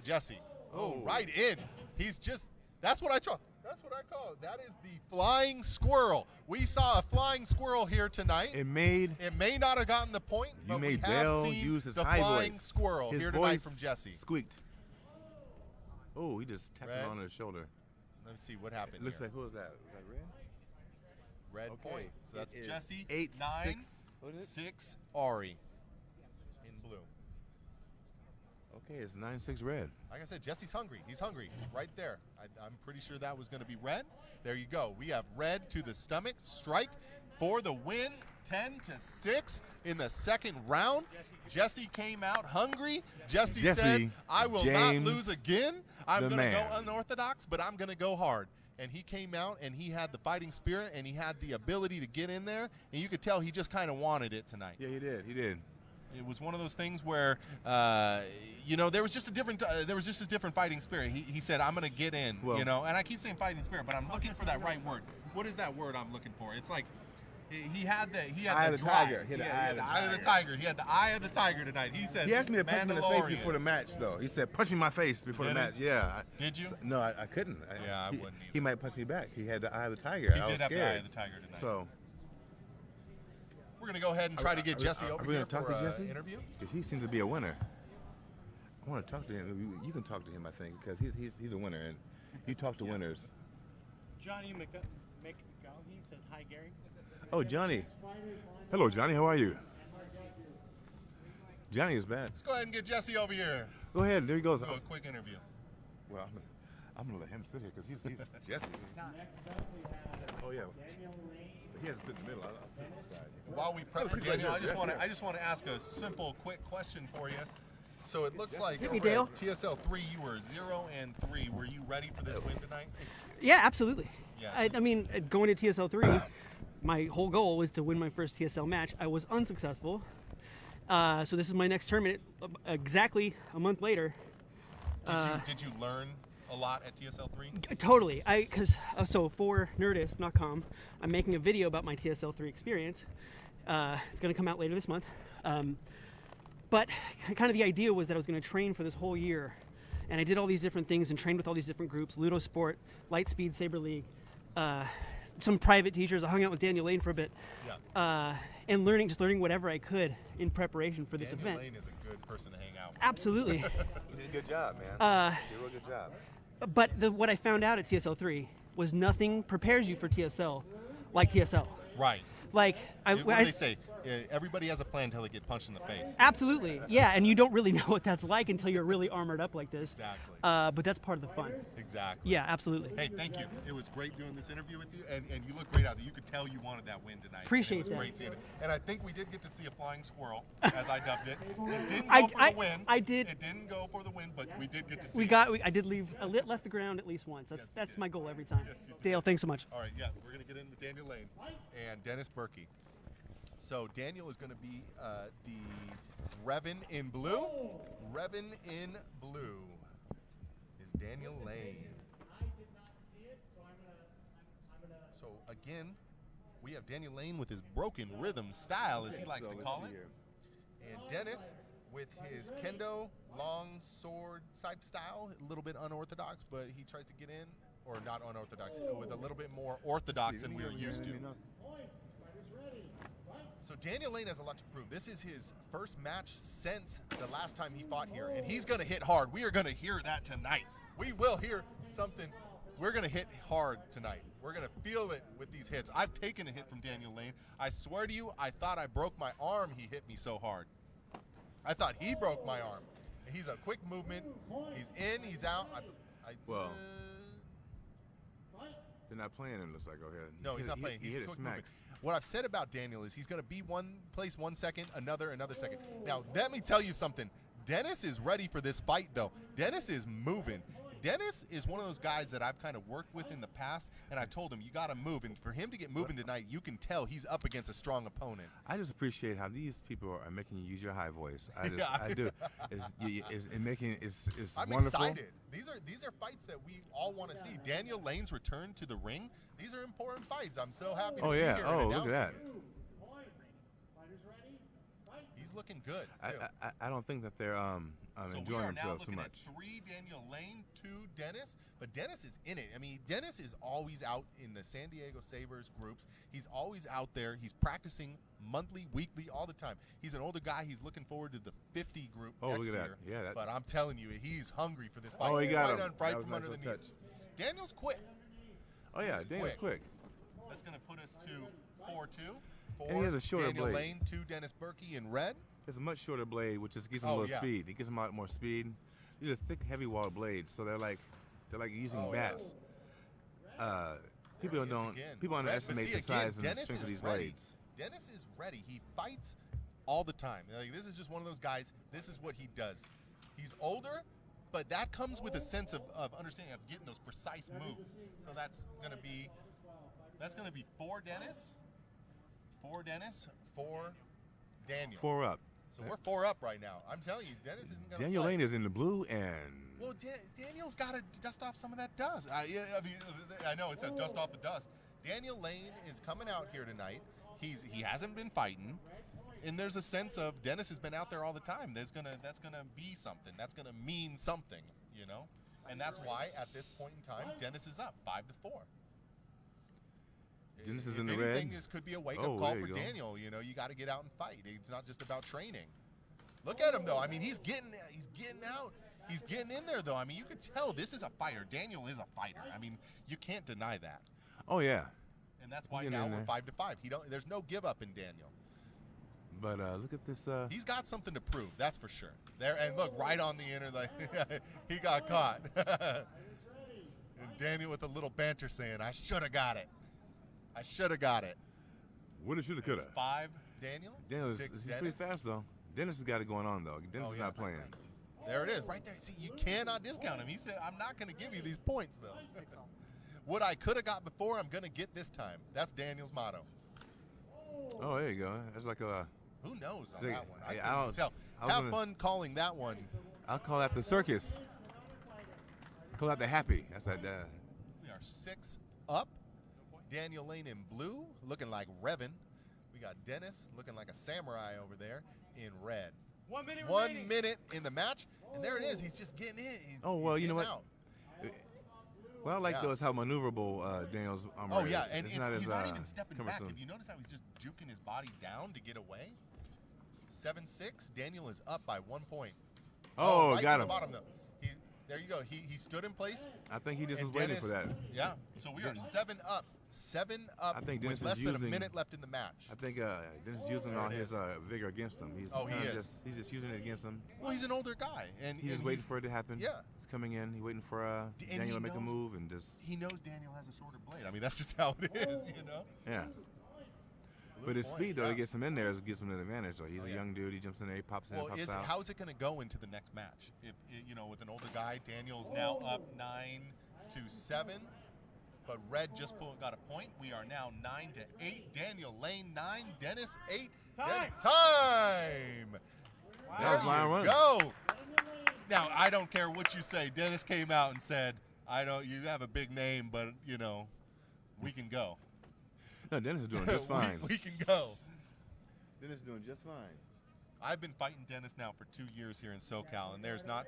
Jesse. Oh, right in. He's just. That's what I call. That's what I call it. That is the flying squirrel. We saw a flying squirrel here tonight. It may not have gotten the point, but we made have Bell seen use his the high flying voice. squirrel His here tonight voice from Jesse. Squeaked. Oh, he just tapped Red. him on his shoulder. Let me see what happened It looks here. like, who was that? Was that red? Red Okay. point. So that's It is Jesse. 8-6. 9, What is it? 6 Ari in blue. Okay, it's 9-6 red. Like I said, Jesse's hungry. He's hungry right there. I'm pretty sure that was going to be red. There you go. We have red to the stomach. Strike for the win. 10-6 in the second round. Jesse came out hungry. Jesse said, Jesse I will James, not lose again. I'm the going to go man. unorthodox, but I'm going to go hard. And he came out, and he had the fighting spirit, and he had the ability to get in there. And you could tell he just kind of wanted it tonight. Yeah, he did. He did. It was one of those things where, there was just a different fighting spirit. He said, "I'm gonna get in," Well- and I keep saying fighting spirit, but I'm looking for that right word. What is that word I'm looking for? It's like he had the Eye the of the drive. tiger. He had the Yeah, eye of the eye of the tiger. tiger. He had the eye of the tiger tonight. He said, He asked me to punch him in the face Mandalorian. before the match, though. He said, punch me in my face before the Did he? match. Yeah. Did you? No, I couldn't. Yeah, I he, wouldn't either. He might punch me back. He had the eye of the tiger. He I was did have scared. the eye of the tiger tonight. So, We're gonna go ahead and try to get Jesse over are we here gonna talk for to an Jesse? interview. Because he seems to be a winner. I want to talk to him. You can talk to him, I think, because he's a winner, and you talk to winners. Johnny McGallagher says, hi, Gary. Oh, Johnny. Hello, Johnny. How are you? Johnny is bad. Let's go ahead and get Jesse over here. Go ahead. There he goes. Do a quick interview. Well, I'm gonna let him sit here because he's Jesse. Oh yeah. He has to sit in the middle. I'll sit on the side. While we prep for Sit right Daniel, here. I just want to ask a simple, quick question for you. So it looks like Hit me, over Dale. at TSL 3, you were 0-3. Were you ready for this win tonight? Yeah, absolutely. Yes. I mean, going to TSL 3, my whole goal was to win my first TSL match. I was unsuccessful. So this is my next tournament, exactly a month later. Did you learn a lot at TSL 3? Totally. So for Nerdist.com, I'm making a video about my TSL 3 experience. It's going to come out later this month. But kind of the idea was that I was going to train for this whole year. And I did all these different things and trained with all these different groups, Ludo Sport, Lightspeed, Saber League, some private teachers. I hung out with Daniel Lane for a bit. Yeah. and just learning whatever I could in preparation for this Daniel event. Lane is a good person to hang out with. Absolutely. You did a good job, man. You did a real good job. But what I found out at TSL3 was nothing prepares you for TSL like TSL. Right. Like What do they say? Everybody has a plan until they get punched in the face. Absolutely, yeah, and you don't really know what that's like until you're really armored up like this. Exactly. But that's part of the fun. Exactly. Yeah, absolutely. Hey, thank you. It was great doing this interview with you, and you look great out there. You could tell you wanted that win tonight. Appreciate it. It that. was great seeing it. And I think we did get to see a flying squirrel, as I dubbed it. It didn't go for the win. I did. It didn't go for the win, but we did get to see I did leave. I left the ground at least once. That's my goal every time. Yes, you did. Dale, thanks so much. All right, yeah, we're going to get in with Daniel Lane and Dennis Berkey. So Daniel is going to be the Revan in blue. Revan in blue is Daniel Lane. So again, we have Daniel Lane with his broken rhythm style, as he likes to call it. And Dennis with his kendo long sword type style, a little bit unorthodox, but he tries to get in, or not unorthodox, with a little bit more orthodox than we are used to. So Daniel Lane has a lot to prove. This is his first match since the last time he fought here, and he's going to hit hard. We are going to hear that tonight. We will hear something. We're going to hit hard tonight. We're going to feel it with these hits. I've taken a hit from Daniel Lane. I swear to you, I thought I broke my arm. He hit me so hard. I thought he broke my arm. He's a quick movement. He's in, he's out. Well, they're not playing, it looks like, over here. No, he's not playing. He's quick moving. What I've said about Daniel is he's going to be one place 1 second, another second. Now, let me tell you something. Dennis is ready for this fight, though. Dennis is moving. Dennis is one of those guys that I've kind of worked with in the past, and I told him, you got to move. And for him to get moving tonight, you can tell he's up against a strong opponent. I just appreciate how these people are making you use your high voice. I do. I'm wonderful. excited. These are fights that we all want to see. Daniel Lane's return to the ring. These are important fights. I'm so happy to be here. Oh, look at that. He's looking good. I don't think that they're enjoying themselves too much. At 3 Daniel Lane, 2 Dennis, but Dennis is in it. I mean, Dennis is always out in the San Diego Sabres groups. He's always out there. He's practicing monthly, weekly, all the time. He's an older guy. He's looking forward to the 50 group next year. Yeah, but I'm telling you, he's hungry for this fight. Oh, he got him. Right from under the knee. Daniel's quick. Oh, yeah, Daniel's quick. That's going to put us to 4-2. And he has a shorter Daniel blade. Lane, 2 Dennis Berkey in red. It's a much shorter blade, which just gives him a little speed. It gives him a lot more speed. These are thick, heavy wall blades, so they're like using bats. People underestimate the size and strength of these blades. Dennis is ready. He fights all the time. Like, this is just one of those guys. This is what he does. He's older, but that comes with a sense of understanding of getting those precise moves. So that's gonna be 4 Dennis, 4 Dennis, 4 Daniel. 4 up. So we're 4 up right now. I'm telling you, Dennis isn't going to Daniel Lane is in the blue, and well, Daniel's got to dust off some of that dust. I mean, I know it's a dust off the dust. Daniel Lane is coming out here tonight. He hasn't been fighting, and there's a sense of Dennis has been out there all the time. That's gonna be something. That's gonna mean something, you know. And that's why at this point in time, Dennis is up 5-4. Dennis is if in the anything, red. This could be a wake-up call for Daniel. You know, you got to get out and fight. It's not just about training. Look at him, though. I mean, he's getting out. He's getting in there, though. I mean, you could tell this is a fighter. Daniel is a fighter. I mean, you can't deny that. Oh yeah. And that's why now we're 5-5. There's no give up in Daniel. But look at this. He's got something to prove. That's for sure. There and look right on the inner. Like he got caught. And Daniel with a little banter saying, "I should have got it. I should have got it." What should have, could have. 5 Daniel. Daniel is 6 pretty fast though. Dennis has got it going on though. Dennis is not playing. There it is, right there. See, you cannot discount him. He said, "I'm not going to give you these points though. What I could have got before, I'm going to get this time." That's Daniel's motto. Oh, there you go. That's like a. Who knows on that one? I don't tell. Have fun calling that one. I'll call that the circus. Call that the happy. That's that. We are 6 up. Daniel Lane in blue, looking like Revan. We got Dennis looking like a samurai over there in red. 1 minute 1 minute in the match, and there it is. He's just getting in. Oh well, you know what? Well, I like those how maneuverable Daniel's armor Oh, yeah, is. and It's he's not as, not even stepping back. cumbersome. If you notice how he's just juking his body down to get away? 7-6. Daniel is up by 1 point. Oh, right got to him. the bottom, though. There you go. He stood in place. I think he just and was waiting Dennis, for that. Yeah. So we are 7 up. 7 up I think with Dennis less is than a using- minute left in the match. I think Dennis is using all his vigor against him. He's Oh, he kinda is. he's just using it against him. Well, he's an older guy, and He's just waiting for it to happen. Yeah. He's coming in. He's waiting for And Daniel he to make a knows- move and just. He knows Daniel has a shorter blade. I mean, that's just how it is, you know. Yeah. Good But his point, speed, though, yeah. it gets him in there, it gives him an advantage. Though he's a yeah. young dude. He jumps in there, he pops in, Well, pops out. how's it going to go into the next match? If you know, with an older guy, Daniel's now up 9-7, but Red just got a point. We are now 9-8. Daniel Lane 9, Dennis 8. Time. Time. That was line There one. you go. Now I don't care what you say. Dennis came out and said, "I don't. You have a big name, but you know, we can go." No, Dennis is doing just fine. we can go. Dennis is doing just fine. I've been fighting Dennis now for 2 years here in SoCal, and there's not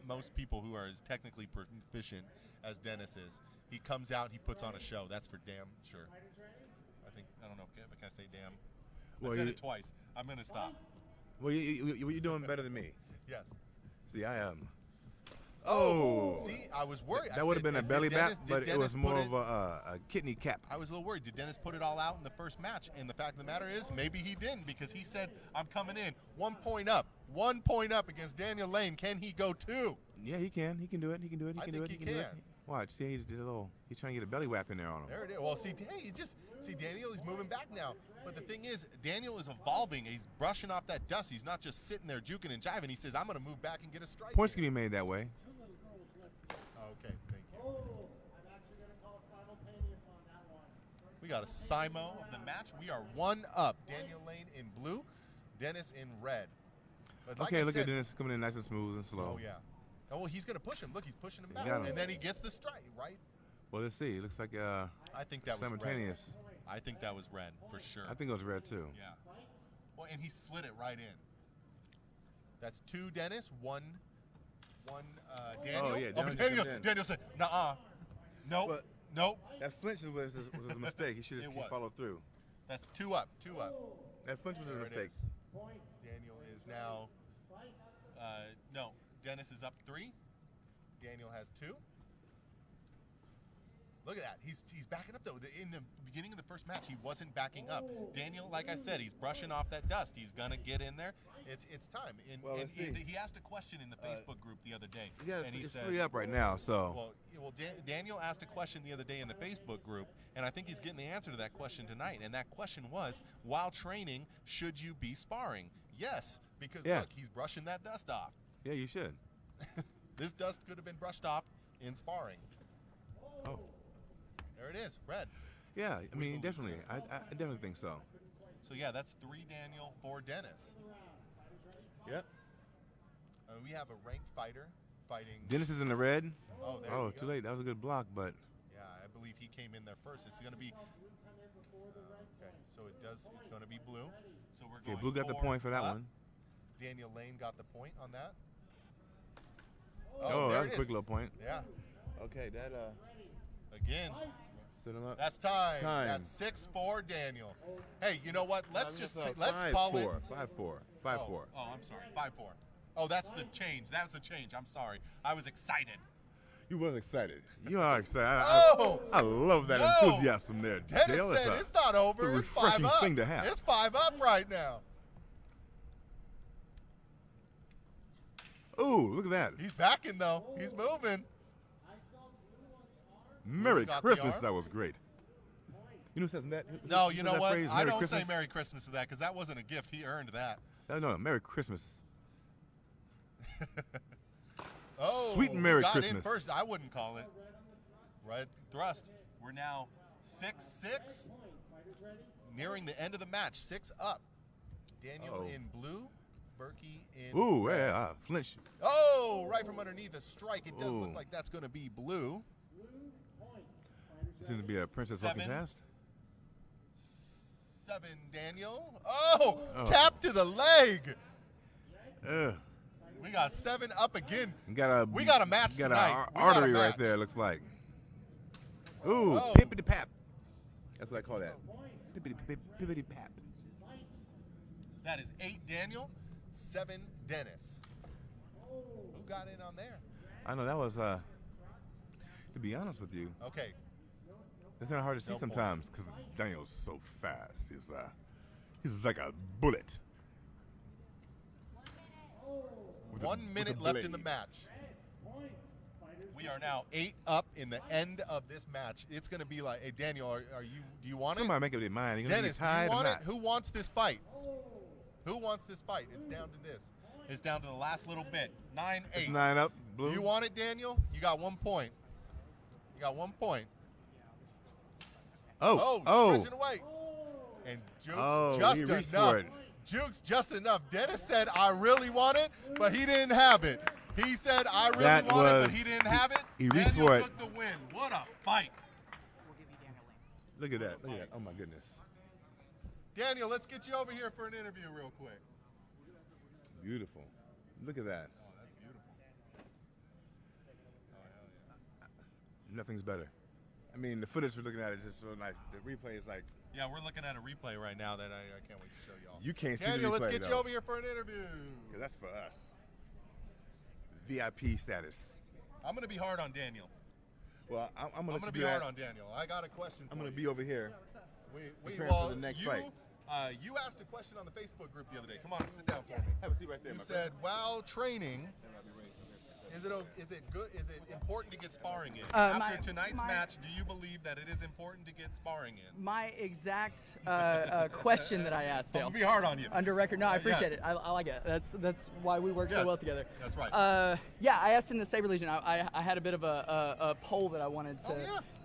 most people who are as technically proficient as Dennis is. He comes out, he puts on a show. That's for damn sure. I don't know, but can I say damn? Well, I said you- it twice. I'm gonna stop. Well, you're doing better than me. Yes. See, I am. Oh. See, I was worried. I That would have said, been a did belly Dennis- bat, did but it Dennis was more put of a kidney cap. I was a little worried. Did Dennis put it all out in the first match? And the fact of the matter is, maybe he didn't, because he said, "I'm coming in 1 point up. 1 point up against Daniel Lane. Can he go 2?" Yeah, he can. He can do it. He can do it. He I can do think it. he do it. can. Watch. See, he did a little. He's trying to get a belly whap in there on him. There it is. Well, see, Daniel, he's moving back now. But the thing is, Daniel is evolving. He's brushing off that dust. He's not just sitting there juking and jiving. He says, "I'm going to move back and get a strike." Points here." can be made that way. Okay, thank you. We got a Simo of the match. We are 1 up. Daniel Lane in blue, Dennis in red. But like Okay, I look said, at Dennis coming in nice and smooth and slow. Oh, yeah. Oh, well, he's going to push him. Look, he's pushing him back. got him. And then he gets the strike, right? Well, let's see. It looks like I think that was red. simultaneous. I think that was red, for sure. I think it was red too. Yeah. Well, and he slid it right in. That's 2 Dennis, 1 Daniel. Oh, yeah, but Daniel jumped in. Daniel said, "Nuh-uh. Nope. But- Nope." That flinch was a mistake. He should It have was. followed through. That's 2 up. 2 up. That flinch was a There it mistake. is. Daniel is now. No, Dennis is up 3. Daniel has 2. Look at that. He's backing up though. In the beginning of the first match, he wasn't backing up. Daniel, like I said, he's brushing off that dust. He's gonna get in there. It's time. Well, let's see. He asked a question in the Facebook group the other day, Yeah, and he it's said, 3 up right now. So Daniel asked a question the other day in the Facebook group, and I think he's getting the answer to that question tonight. And that question was, while training, should you be sparring? Yes, because Yeah. look, he's brushing that dust off. yeah, you should. This dust could have been brushed off in sparring. Oh. There it is, red. Yeah, I mean, definitely. I definitely think so. So yeah, that's 3 Daniel, 4 Dennis. Yep. We have a ranked fighter fighting. Dennis is in the red. Oh, there Oh, you too go. late. That was a good block, but Yeah, I believe he came in there first. It's going to be. Okay, so it's going to be blue. So we're okay, going. Blue got the 4 point for that up. one. Daniel Lane got the point on that. Oh, there that was it a quick is. little point. Yeah. Okay, that Again, set him up. that's time. Time. That's 6-4 Daniel. Hey, you know what? Let's just say, let's 5-4, call it 5-4. 5-4. Oh, I'm sorry. 5-4. Oh, that's the change. That's the change. I'm sorry. I was excited. You weren't excited. You are excited. I love that No. enthusiasm there, Dennis Dale. said it's not over. It's It's a refreshing 5 up. thing to have. It's 5 up right now. Ooh, look at that. He's backing though. He's moving. Merry got the Christmas. arm. That was great. You know who says that? No, who you says know that what? phrase, I Merry don't Christmas? say Merry Christmas to that because that wasn't a gift. He earned that. No, Merry Christmas. Oh, Sweet who Merry got Christmas. in first. I wouldn't call it. Right thrust. We're now 6-6, nearing the end of the match. 6 up. Daniel Uh-oh. in blue, Berkey in Ooh, red. yeah, flinch. Oh, right from underneath a strike. It does Ooh. look like that's going to be blue. It's going to be a princess walking 7. past. 7, Daniel. Oh, Oh. tap to the leg. Ugh. We got 7 up again. We got a We got a match got tonight. an We got a artery right match. there, it looks like. Ooh, Oh. pippity pap. That's what I call that. Pippity pap. That is 8 Daniel, 7 Dennis. Who got in on there? I know that was, to be honest with you, Okay. it's kind of hard to see No point. sometimes because Daniel's so fast. He's like a bullet. With a- 1 with a minute left in the blade. match. We are now 8 up in the end of this match. It's going to be like, hey, Daniel, are you? Do you want Somebody it? make up their mind. You're gonna Dennis, be do tied you or want it? not? Who wants this fight? Who wants this fight? It's down to this. It's down to the last little bit. 9-8. It's 9 up. Blue. Do you want it, Daniel? You got 1 point. You got 1 point. Oh. Stretching away. And Jukes Oh, just he reached enough. for it. Jukes just enough. Dennis said, I really want it, but he didn't have it. He said, I really That want it, but was- he didn't have it. he reached Daniel for it. took the win. What a fight. We'll give you Daniel Lane. Look at that. Look at that. Oh, my goodness. Daniel, let's get you over here for an interview real quick. Beautiful. Look at that. Oh, that's beautiful. Oh, hell yeah. Nothing's better. I mean, the footage we're looking at is just so nice. The replay is like, Yeah, we're looking at a replay right now that I can't wait to show y'all. you can't see Daniel, the replay, let's get you though. over here for an interview. 'Cause that's for us. VIP status. I'm going to be hard on Daniel. Well, I'm I'm going going to to be hard on Daniel. I got a question for I'm going to you. be over here. Preparing for the next you, fight. You asked a question on the Facebook group the other day. Come on, sit down for me. Have a seat right there, You my said, while training, is it good? Is it important to get sparring in? After tonight's match, do you believe that it is important to get sparring in? My exact question that I asked, Dale. I'll be hard on you. Under record. No, I Yeah. appreciate it. I like it. That's why we work so Yes, well together. that's right. Yeah, I asked in the Saber Legion. I had a bit of a poll that I wanted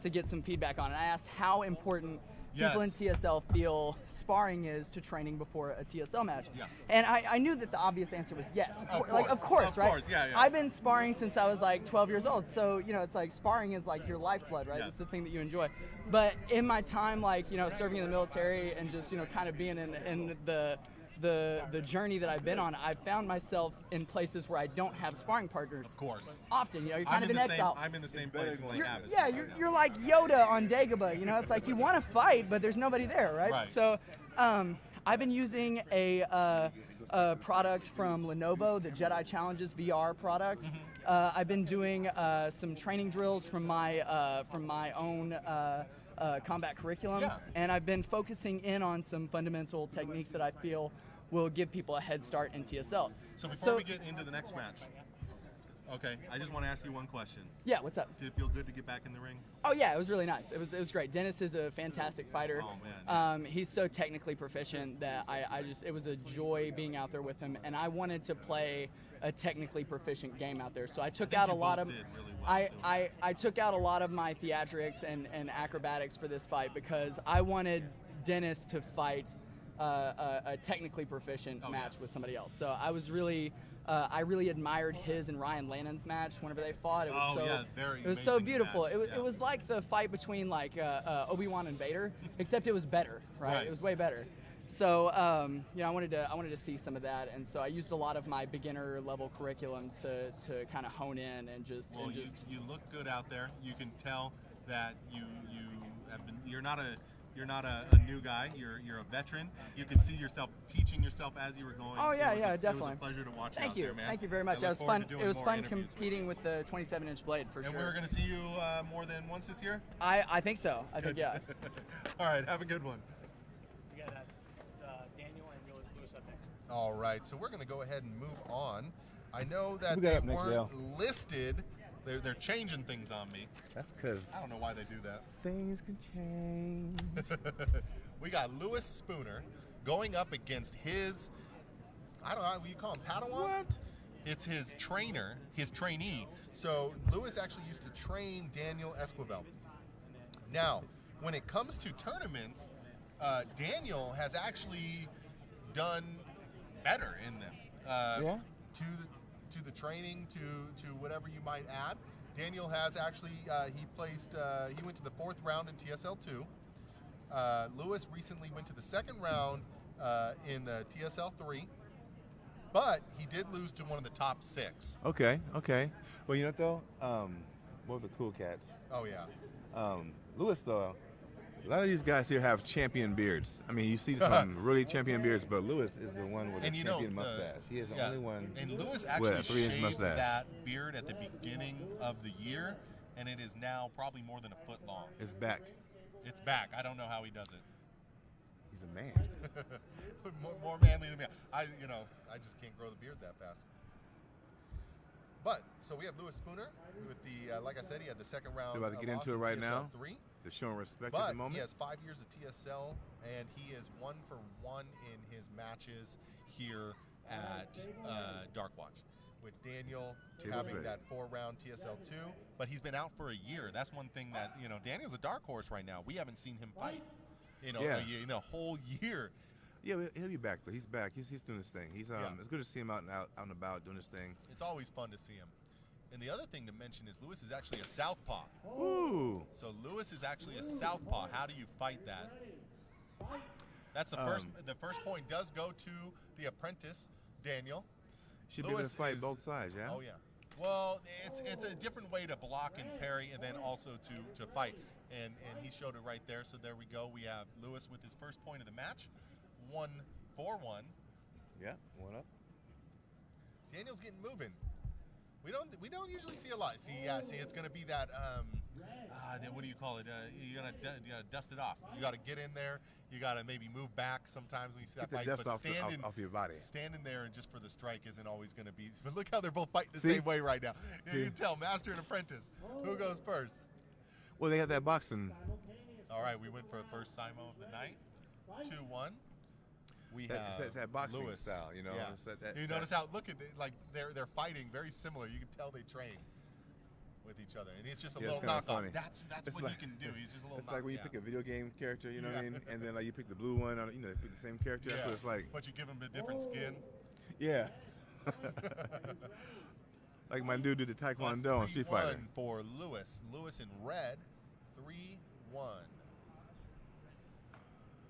to get some feedback on, and I asked how important people in Yes. TSL feel sparring is to training before a TSL match. Yeah. And I knew that the obvious answer was yes. Of Of course, right? course, yeah. I've been sparring since I was like 12 years old, so it's like sparring is like your lifeblood, right? Yes. It's the thing that you enjoy. But in my time, like serving in the military and just kind of being in the journey that I've been on, I've found myself in places where I don't have sparring partners. Of course. Often, you're I'm kind of in in the same. exile. I'm in the same place in Lake Abbas. Yeah, you're like Yoda on Dagobah. It's like you want to fight, but there's nobody there, right? Right. So, I've been using a product from Lenovo, the Jedi Challenges VR product. I've been doing some training drills from my own combat curriculum, and I've been focusing in on some fundamental techniques that I feel will give people a head start in TSL. So before we get into the next match, okay, I just want to ask you one question. Yeah, what's up? Did it feel good to get back in the ring? Oh yeah, it was really nice. It was great. Dennis is a fantastic fighter. Oh man. He's so technically proficient that it was a joy being out there with him, and I wanted to play a technically proficient game out there. So I took out a lot of I took out a lot of my theatrics and acrobatics for this fight because I wanted Dennis to fight a technically proficient match with somebody else. So I was really I really admired his and Ryan Lannon's match whenever they fought. It was very it was so amazing beautiful. match. It was like the fight between like Obi-Wan and Vader, except it was better, right? It was way better. So I wanted to see some of that, and so I used a lot of my beginner level curriculum to kind of hone in and just. Well, you look good out there. You can tell that you have been. You're not a new guy. You're a veteran. You could see yourself teaching yourself as you were going. Oh yeah, definitely. It was a pleasure to watch you Thank out you. there, man. Thank you very much. I That look was forward fun. to doing It was more fun interviews with competing with the 27-inch blade for and sure. we're going to see you more than once this year? I think so. I think, yeah. All right, have a good one. We got Daniel and Lewis up next. All right, so we're going to go ahead and move on. I know that Who got they up next, weren't Dale? listed. They're changing things on me. That's because I don't know why they do that. things can change. We got Lewis Spooner going up against his, I don't know, what you call him, Padawan? What? It's his trainer, his trainee. So Lewis actually used to train Daniel Esquivel. Now, when it comes to tournaments, Daniel has actually done better in them. To the training, to whatever you might add. Daniel has actually, he went to the 4th round in TSL2. Lewis recently went to the 2nd round in the TSL3, but he did lose to one of the top 6. Okay. Well, you know what though? One of the cool cats. Oh yeah. Lewis, though, a lot of these guys here have champion beards. I mean, you see some really champion beards, but Lewis is the one with a champion mustache. He is the only one and Lewis with actually a 3-inch shaved mustache. that beard at the beginning of the year, and it is now probably more than a foot long. It's back. It's back. I don't know how he does it. He's a man. more manly than me. I just can't grow the beard that fast. But so we have Lewis Spooner with the, like I said, he had the second round. We're about to get loss into it in right TSL now. 3. They're showing respect But at the moment. he has 5 years of TSL, and he is 1 for 1 in his matches here at Darkwatch. With Daniel having that 4-round TSL 2, but he's been out for a year. That's one thing that Daniel's a dark horse right now. We haven't seen him fight, in a whole year. Yeah, he'll be back though. He's back. He's doing his thing. It's good to see him out and about doing his thing. It's always fun to see him. And the other thing to mention is Lewis is actually a southpaw. Ooh. So Lewis is actually a southpaw. How do you fight that? That's the first. The first point does go to the apprentice, Daniel. Should be able to fight both sides, yeah. Oh yeah. Well, it's a different way to block and parry, and then also to fight. And he showed it right there. So there we go. We have Lewis with his first point of the match, 1-4-1. Yeah, 1 up. Daniel's getting moving. We don't usually see a lot. See, it's gonna be that what do you call it? You gotta dust it off. You gotta get in there. You gotta maybe move back sometimes when you see that fight. Dust but off your body. Standing there and just for the strike isn't always gonna be. But look how they're both fighting the same way right now. You can tell, master and apprentice. Who goes first? Well, they have that boxing. All right, we went for the first Simo of the night. 2-1. We have it's that boxing Lewis. style, you know. Yeah. You notice how they're fighting very similar. You can tell they train with each other, and it's just a little knockoff. Funny. That's what he can do. He's just a little. It's like when you pick a video game character, you know what I mean, and then like you pick the blue one, you pick the same character. That's what it's like. But you give him a different skin. Yeah. Like my dude did the Taekwondo and Street Fighter. 3-1 for Lewis. Lewis in red. 3-1.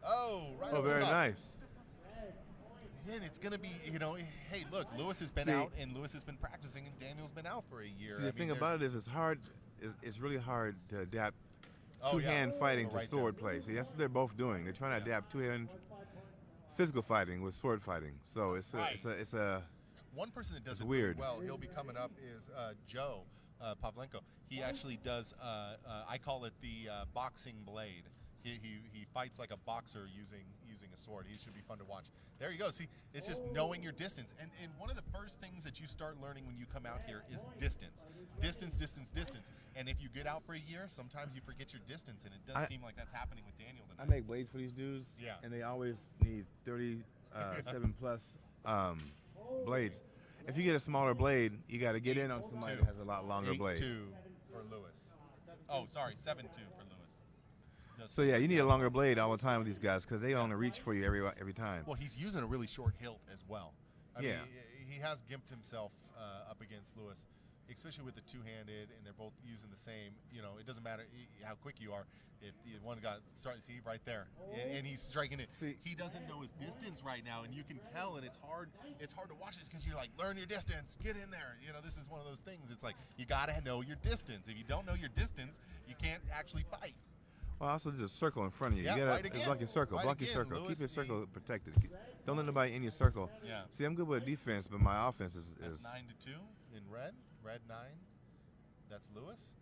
Oh, right. Oh, very nice. And it's going to be, hey, look, Lewis has been out and Lewis has been practicing and Daniel's been out for a year. See, the thing about it is it's hard. It's really hard to adapt two-hand Oh, fighting to sword play. See, that's what they're both doing. They're trying to adapt two-hand physical fighting with sword fighting. So it's a one person that does it weird. Really well. He'll be coming up is Joe Pavlenko. He actually does. I call it the boxing blade. He fights like a boxer using a sword. He should be fun to watch. There you go. See, it's just knowing your distance. And one of the first things that you start learning when you come out here is distance. Distance. And if you get out for a year, sometimes you forget your distance, and it does seem like that's happening with Daniel tonight. I make blades for these dudes, and they always need 37 plus blades. If you get a smaller blade, you got to get in on somebody that has a lot longer blade. 8-2 for Lewis. Oh, sorry, 7-2 for Lewis. So yeah, you need a longer blade all the time with these guys because they only reach for you every time. Well, he's using a really short hilt as well. I mean, he has gimped himself up against Lewis, especially with the two-handed, and they're both using the same. It doesn't matter how quick you are. If the one got starting, see right there, and he's striking it. See, he doesn't know his distance right now, and you can tell, and it's hard. It's hard to watch this because you're like, learn your distance, get in there. This is one of those things. It's like you gotta know your distance. If you don't know your distance, you can't actually fight. Well, also there's a circle in front of you. Yeah, you gotta block your circle. Block your circle. Lewis, keep your circle protected. Don't let nobody in your circle. Yeah. See, I'm good with defense, but my offense is. That's 9-2 in red. Red 9. That's Lewis.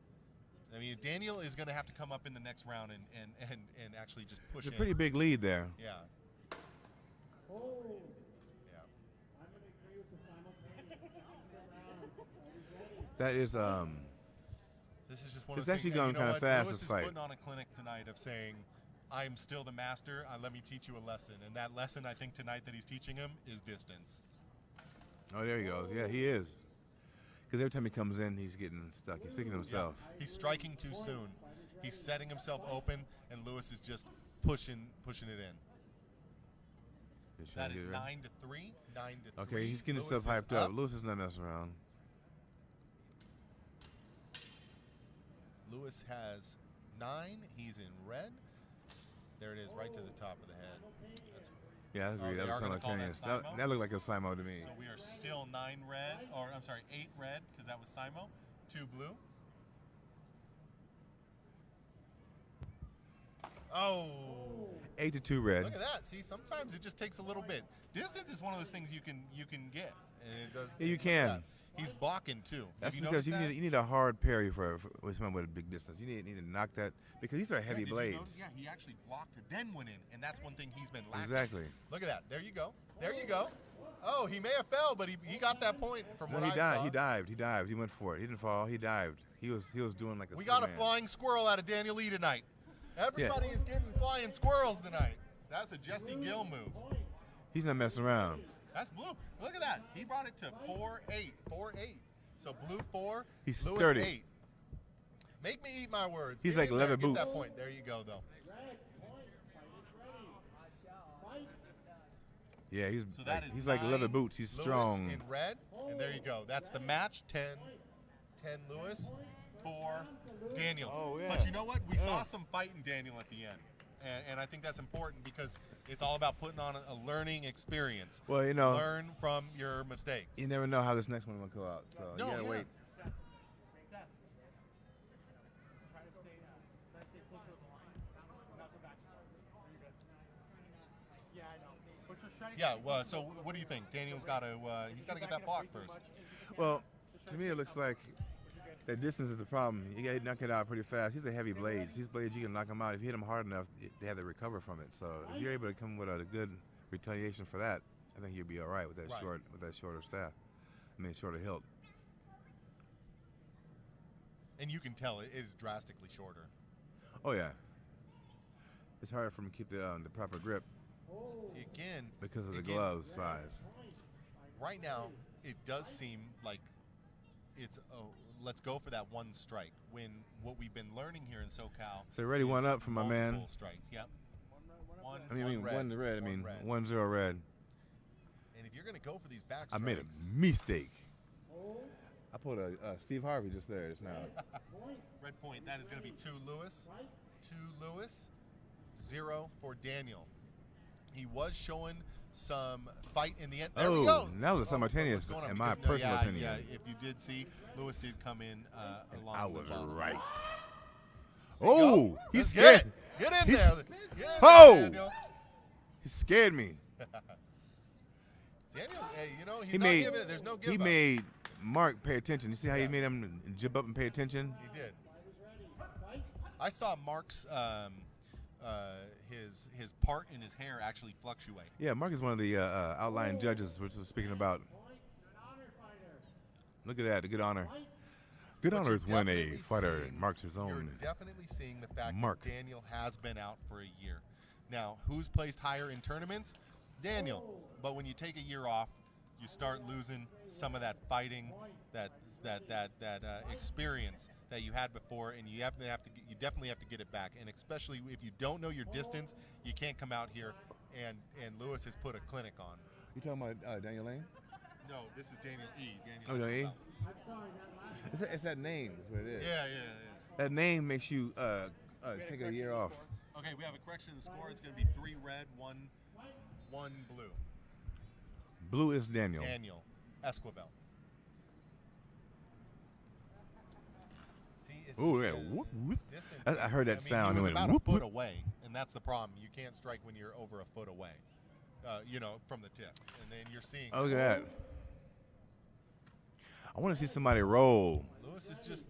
I mean, Daniel is going to have to come up in the next round and actually just push. It's a pretty big lead there. Yeah. That is This is just one it's of those actually things, going kind of fast. Lewis This is fight. putting on a clinic tonight of saying, "I'm still the master. Let me teach you a lesson." And that lesson, I think, tonight that he's teaching him is distance. Oh, there he goes. Yeah, he is. Because every time he comes in, he's getting stuck. He's sticking to himself. Yeah. He's striking too soon. He's setting himself open, and Lewis is just pushing it in. That is 9-3. 9-3. Okay, he's getting Lewis himself hyped up. up. Lewis is not messing around. Lewis has 9. He's in red. There it is, right to the top of the head. Yeah, I agree. That was simultaneous. That looked like a Simo to me. So we are still 9 red, or I'm sorry, 8 red, because that was Simo. 2 blue. Oh. 8-2 red. Look at that. See, sometimes it just takes a little bit. Distance is one of those things you can get, and it does. Yeah, you look at can. that. He's blocking too. That's Have you because noticed that? you need a hard parry for with someone with a big distance. You need to knock that because these are heavy did you blades. notice? Yeah, he actually blocked it, then went in, and that's one thing he's been lacking. Exactly. Look at that. There you go. There you go. Oh, he may have fell, but he got that point from No, what he I dived. saw. He dived. He went for it. He didn't fall. He dived. He was doing like a. We got a Superman. flying squirrel out of Daniel Lee tonight. Everybody is getting flying squirrels tonight. That's a Jesse Gill move. He's not messing around. That's blue. Look at that. He brought it to 4-8. 4-8. So blue 4, He's Lewis sturdy. 8. Make me eat my words. He's Get like in leather there. Get boots. that point. There you go, though. Yeah, So that is he's like leather 9 boots. He's Lewis strong. in red, and there you go. That's the match. 10 Lewis, 4 Daniel. Oh, yeah. But you know what? We saw Yeah. some fight in Daniel at the end, and I think that's important because it's all about putting on a learning experience. Well, you know, learn from your mistakes. you never know how this next one will go out. So No, you gotta yeah. wait. Yeah. Well, so what do you think? Daniel's got to he's got to get that block first. Well, to me it looks like that distance is the problem. You got to knock it out pretty fast. These are heavy blades. These blades you can knock them out. If you hit them hard enough, they have to recover from it. So if you're able to come with a good retaliation for that, I think you'll be all right with that shorter staff. I mean, shorter hilt. And you can tell it is drastically shorter. Oh yeah. It's harder for him to keep the proper grip See, again, because of the gloves size. Right now, it does seem like it's let's go for that one strike. When what we've been learning here in SoCal. So already is one up for my man. multiple strikes. Yep. One red. One red. I mean, red. 1-0 red. And if you're going to go for these back I strikes, made a mistake. I put a Steve Harvey just there just now. red point. That is going to be 2 Lewis, 0 for Daniel. He was showing some fight in the end. There we go. That was a simultaneous, What's going on? in my Because, personal opinion. Yeah, if you did see, Lewis did come in along I the was bottom. right. There you Oh, go. he's Let's scared. Get in He's- there. Get in there, Oh! Daniel. He scared me. Daniel, hey, you know, he's He not made giving it. There's no give he up. made Mark pay attention. You see how Yeah. he made him jib up and pay attention? He did. I saw Mark's his part in his hair actually fluctuate. Yeah, Mark is one of the outlying judges, which was speaking about. Look at that, the good honor. Good But honor you're is when a definitely fighter seeing- marks his You're own. definitely seeing the fact Mark. that Daniel has been out for a year. Now, who's placed higher in tournaments? Daniel. But when you take a year off, you start losing some of that fighting, that experience that you had before, and you definitely have to get it back. And especially if you don't know your distance, you can't come out here and Lewis has put a clinic on. You talking about Daniel Lane? No, this is Daniel E. Daniel Oh, Daniel E? Escobar. It's that name is what it is. Yeah. That name makes you take a year off. Okay, we have a correction of the score. It's going to be 3 red, 1 blue. Blue is Daniel. Daniel Esquivel. See, it's Ooh, yeah. his Whoop, whoop. distance. I heard that sound. He It was went about whoop, a foot whoop. away, and that's the problem. You can't strike when you're over a foot away, from the tip, and then you're seeing. Oh, look at that. I want to see somebody roll. Lewis is just.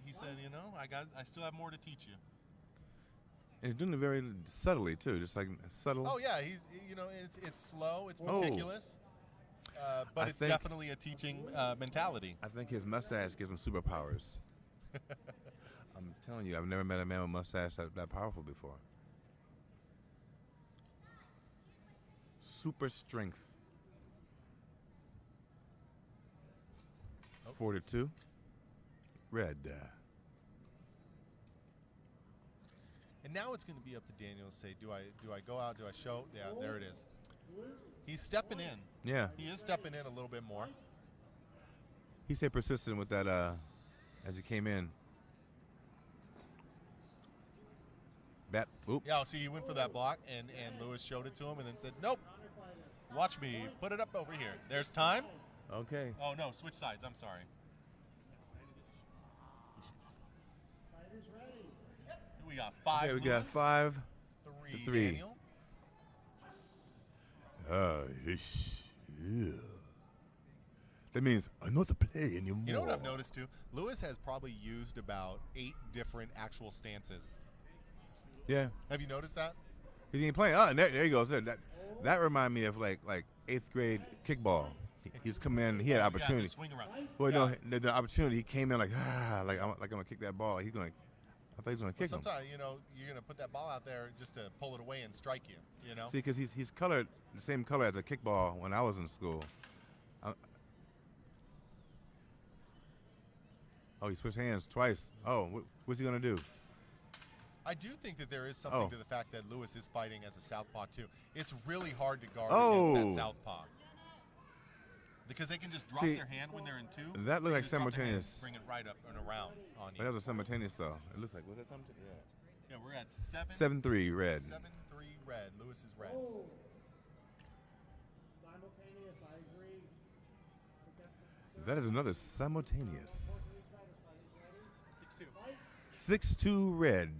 He said, I still have more to teach you. And he's doing it very subtly too, just like subtle. Oh yeah, it's slow, it's Oh. meticulous, but I it's think- definitely a teaching mentality. I think his mustache gives him superpowers. I'm telling you, I've never met a man with a mustache that powerful before. Super strength. 42. Red. And now it's going to be up to Daniel to say, do I go out? Do I show? Yeah, there it is. He's stepping in. Yeah. He is stepping in a little bit more. He stayed persistent with that as he came in. Bat. Oop. Yeah, see, he went for that block, and Lewis showed it to him, and then said, nope. Watch me put it up over here. There's time. Okay. Oh no, switch sides. I'm sorry. Here we got 5. Okay, we got Lewis, 5 3. to 3. Daniel. Yeah. That means I know how to play anymore. You know what I've noticed too? Lewis has probably used about 8 different actual stances. Yeah. Have you noticed that? He didn't play. Oh, and there you go. So that reminded me of like 8th grade kickball. He was coming in. He had opportunity. Yeah, the swing around. Well, no, the opportunity. He came in like I'm gonna kick that ball. I thought he was gonna kick him. Sometimes you're gonna put that ball out there just to pull it away and strike you. You know. See, because he's colored the same color as a kickball when I was in school. He switched hands twice. Oh, what's he gonna do? I do think that there is something to the fact that Lewis is fighting as a southpaw too. It's really hard to guard against that southpaw because they can just drop their hand when they're in 2. That looked like just drop their hand, simultaneous. bring it right up and around on you. That was a simultaneous though. It looks like was that simultaneous? Yeah, we're at 7. 7-3 red. 7-3 red. Lewis is red. Simultaneous, I agree. That is another simultaneous. 6-2. 6-2 red.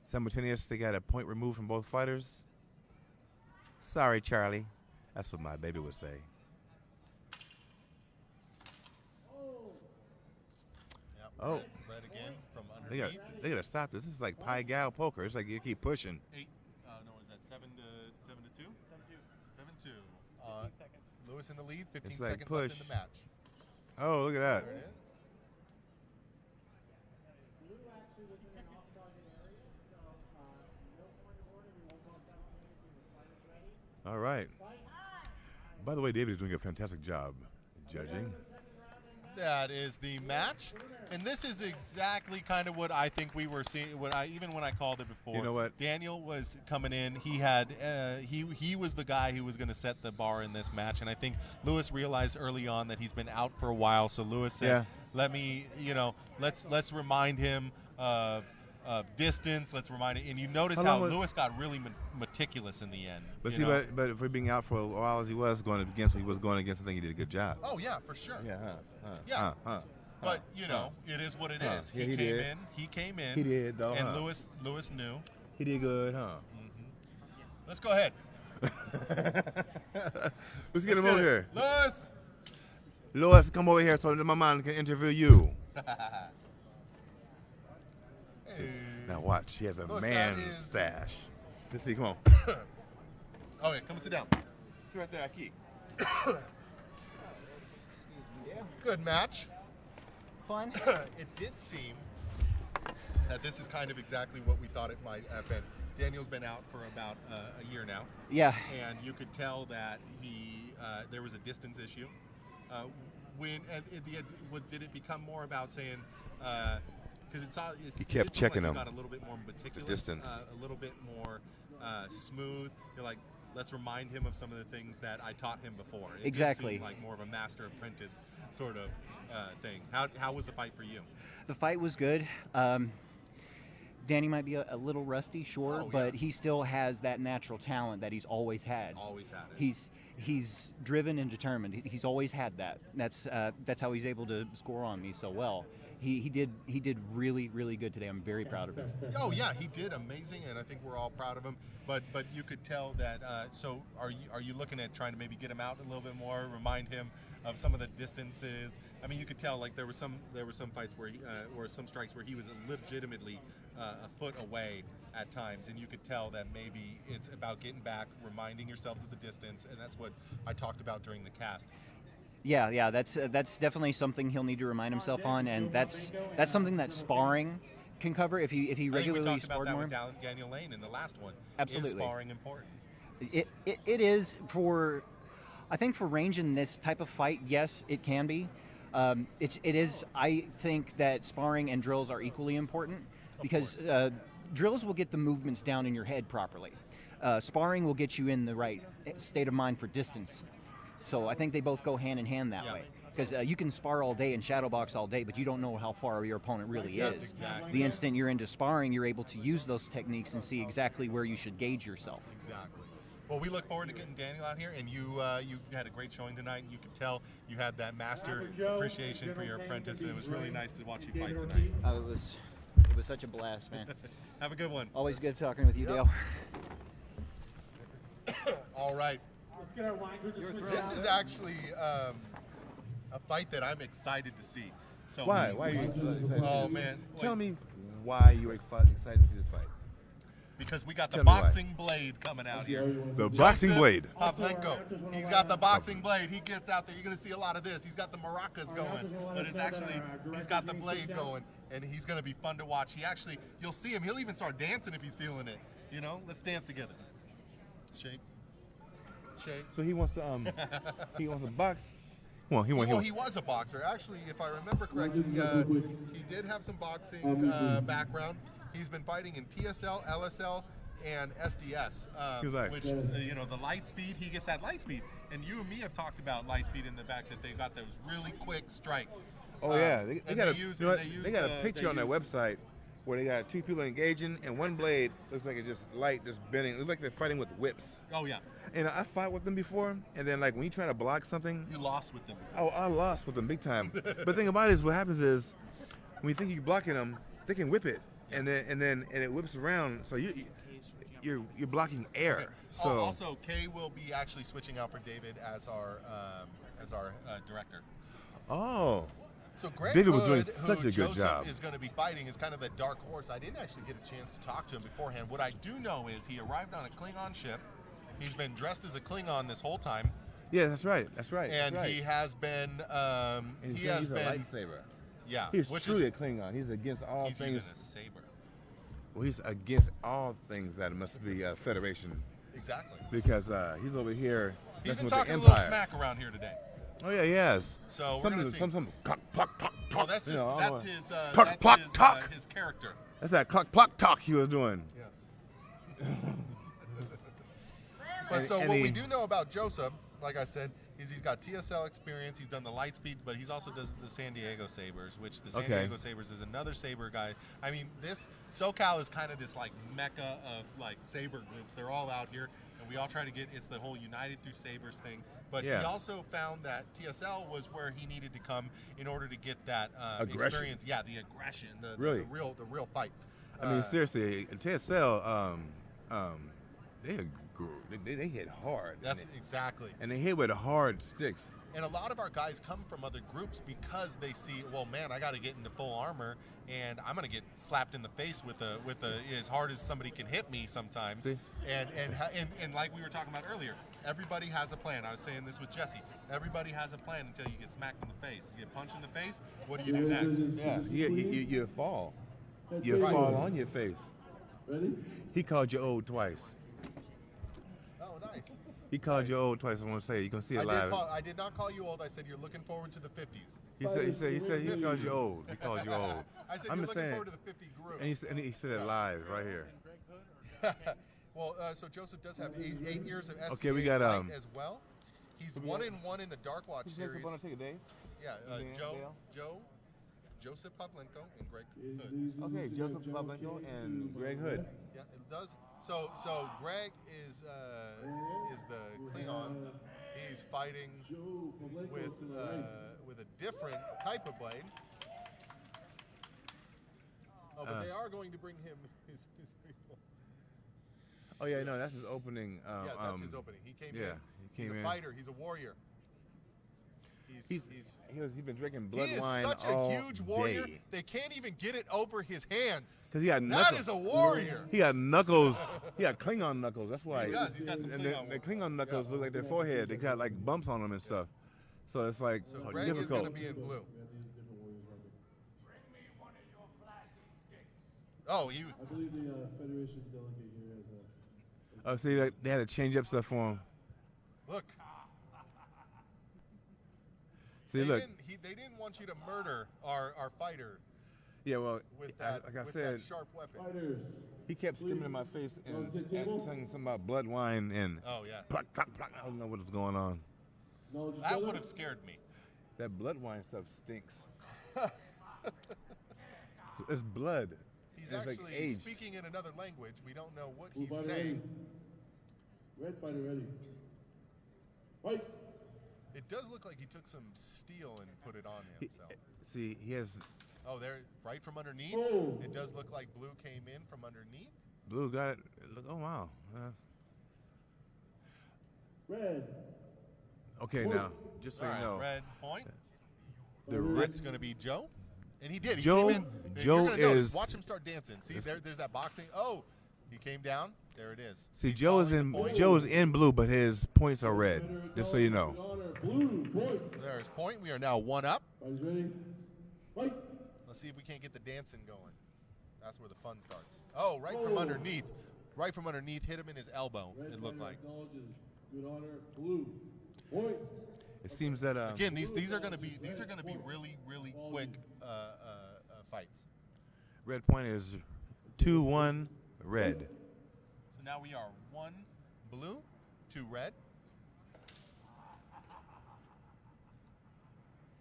Simultaneous, they got a point removed from both fighters. Sorry, Charlie. That's what my baby would say. Yep, Oh. Red again from They underneath. gotta stop this. This is like Pai Gal poker. It's like you keep pushing. 8. No, is that 7 to 2? 7-2. Lewis in the lead. 15 It's like seconds push. left in the match. Oh, look at that. There it is. Blue actually was in an off-target area, so no point of order. We won't call simultaneously. The fighter's ready. All right. By the way, David is doing a fantastic job judging. That is the match, and this is exactly kind of what I think we were seeing. Even when I called it before, You know what? Daniel was coming in. He had he was the guy who was going to set the bar in this match, and I think Lewis realized early on that he's been out for a while. So Lewis said, Yeah. "Let me, let's remind him of distance. Let's remind him." And you notice How how long was- Lewis got really meticulous in the end. But you see, know? but if we're being out for a while as he was going against, I think he did a good job. Oh yeah, for sure. Yeah. Yeah. But it is what it is. Yeah, He he came did. in. He came in. He did, though. And huh? Lewis knew. He did good, huh? Let's go ahead. Let's get him over here. Lewis. Lewis, come over here so that my man can interview you. Now watch, he has a Lewis, man that is- stash. Let's see, come on. Okay, come and sit down. Sit right there, Aki. Good match. Fun. It did seem that this is kind of exactly what we thought it might have been. Daniel's been out for about a year now. Yeah. And you could tell that there was a distance issue. Did it become more about saying, because He kept checking like them, got a little bit more meticulous, the distance. a little bit more smooth. You're like, let's remind him of some of the things that I taught him before. It did Exactly. seem like more of a master apprentice sort of thing. How was the fight for you? The fight was good. Danny might be a little rusty, sure, Oh, but he still has that natural talent that he's always had. Always had it. He's driven and determined. He's always had that. That's how he's able to score on me so well. He did really, really good today. I'm very proud of him. Oh yeah, he did amazing, and I think we're all proud of him. But you could tell that. So are you looking at trying to maybe get him out a little bit more, remind him of some of the distances? I mean, you could tell like there were some fights where or some strikes where he was legitimately a foot away at times, and you could tell that maybe it's about getting back, reminding yourselves of the distance, and that's what I talked about during the cast. Yeah, that's definitely something he'll need to remind himself on, and that's something that sparring can cover if he I think we regularly talked about sparred that more. with Daniel Lane in the last one. Absolutely. Is sparring important? It is for, I think for range in this type of fight, yes, it can be. It is. I think that sparring and drills are equally important because drills will get the movements down in your head properly. Sparring will get you in the right state of mind for distance. So I think they both go hand in hand that way. Because you can spar all day and shadow box all day, but you don't know how far your opponent really That's is. exactly The it. instant you're into sparring, you're able to use those techniques and see exactly where you should gauge yourself. Exactly. Well, we look forward to getting Daniel out here, and you had a great showing tonight. You could tell you had that master appreciation for your apprentice, and it was really nice to watch you fight tonight. It was It was such a blast, man. Have a good one. Always good talking with you, Dale. All right. Let's get our wine drinkers. This is actually a fight that I'm excited to see. So Why? Why are you excited? Oh man! Tell me why you're excited to see this fight. Because we got the Tell me why. boxing blade coming out here. The boxing blade. Pavlenko. He's got the boxing blade. He gets out there. You're going to see a lot of this. He's got the maracas going, but it's actually, he's got the blade going, and he's going to be fun to watch. You'll see him. He'll even start dancing if he's feeling it. You know, let's dance together. Shake. Shake. So he wants to box. Well, he was a boxer. Actually, if I remember correctly, he did have some boxing background. He's been fighting in TSL, LSL, and SDS, which, the light speed, he gets that light speed. And you and me have talked about light speed and the fact that they've got those really quick strikes. Oh, yeah. They got a picture on their website where they got two people engaging, and one blade looks like it's just light, just bending. It looks like they're fighting with whips. Oh, yeah. And I fought with them before, and then, like, when you try to block something. You lost with them. Oh, I lost with them big time. But the thing about it is what happens is when you think you're blocking them, they can whip it. And it whips around, so you're blocking air. Okay. So also, Kay will be actually switching out for David as our director. Oh. So Greg David Hood, was doing such a good Joseph job. is going to be fighting, is kind of the dark horse. I didn't actually get a chance to talk to him beforehand. What I do know is he arrived on a Klingon ship. He's been dressed as a Klingon this whole time. Yeah, that's right. That's right. And that's right. he has been. He's a lightsaber. Yeah. He's truly a Klingon. He's against all things. He's using a saber. Well, he's against all things that must be Federation. Exactly. Because he's over here. He's been with talking the a little Empire. smack around here today. Oh yeah, he has. So we're gonna see. Well, that's his. That's his character. That's that cluck pluck talk he was doing. Yes. But what we do know about Joseph, like I said, is he's got TSL experience. He's done the Lightspeed, but he's also does the San Diego Sabers, which the San Diego Sabers is another saber guy. I mean, this SoCal is kind of this like mecca of like saber groups. They're all out here, and we all try to get. It's the whole United Through Sabers thing. But he also found that TSL was where he needed to come in order to get that experience. Yeah, the aggression, the real fight. I mean, seriously, TSL, they hit hard. That's exactly. And they hit with hard sticks. And a lot of our guys come from other groups because they see, well, man, I got to get into full armor, and I'm gonna get slapped in the face with a as hard as somebody can hit me sometimes. See? And like we were talking about earlier, everybody has a plan. I was saying this with Jesse. Everybody has a plan until you get smacked in the face. You get punched in the face. What do you do next? Yeah, you fall. You fall on your face. Ready? He called you old twice. Oh, nice. He called you old twice. I want to say you can see it live. I did not call you old. I said you're looking forward to the 50s. He said he called you old. He called you old. I said you're looking forward to the 50 group. And he said it live right here. Well, so Joseph does have 8 years of SCA okay, we got as well. He's 1-1 in the Darkwatch series. Want to take a day? Yeah, Joseph Pavlenko and Greg Hood. Okay, Joseph Pavlenko and Greg Hood. Yeah, it does. So Greg is the Klingon. He's fighting with a different type of blade. Oh, but they are going to bring him his Oh yeah, no, that's his opening. Yeah, that's his opening. He came in. He's a fighter. He's a warrior. He's been drinking blood wine all day. He is such a huge warrior. They can't even get it over his hands. Because he got knuckles. That is a warrior. He got knuckles. He got Klingon knuckles. That's why. He does. He's got some Klingon. The Klingon knuckles look like their forehead. They got like bumps on them and stuff. So it's like Greg difficult. is going to be in blue. Oh, you. I believe the Federation delegate here has a. Oh, see, they had to change up stuff for him. Look. See, look. They didn't want you to murder our fighter. Yeah, well, with that, like I with said, that sharp weapon. Fighters. He kept screaming in my face and saying something about blood wine and. Oh yeah. Pluck, pluck, pluck. I don't know what was going on. That would have scared me. That blood wine stuff stinks. It's blood. He's actually speaking in another language. We don't know what he's saying. Red fighter ready. Fight. It does look like he took some steel and put it on himself. See, he has Oh, there, right from underneath. It does look like Blue came in from underneath. Blue got it. Look, oh wow. Red. Okay, now just so All you right, know, red point. the Red's going to be Joe, and he did. He Joe- came in. Joe You're gonna notice. is- Watch him start dancing. See, there's that boxing. Oh, he came down. There it is. See, He's Joe is following the point. Joe is in blue, but his points are red. Just so you know. Blue. Point. There's point. We are now 1 up. Guys ready? Fight. Let's see if we can't get the dancing going. That's where the fun starts. Oh, right from underneath. Right from underneath, hit him in his elbow. Red It looked fighter like. acknowledges. Good honor. Blue. Point. It seems that Again, these are going to be really quick fights. red point is 2-1 red. So now we are 1 blue, 2 red.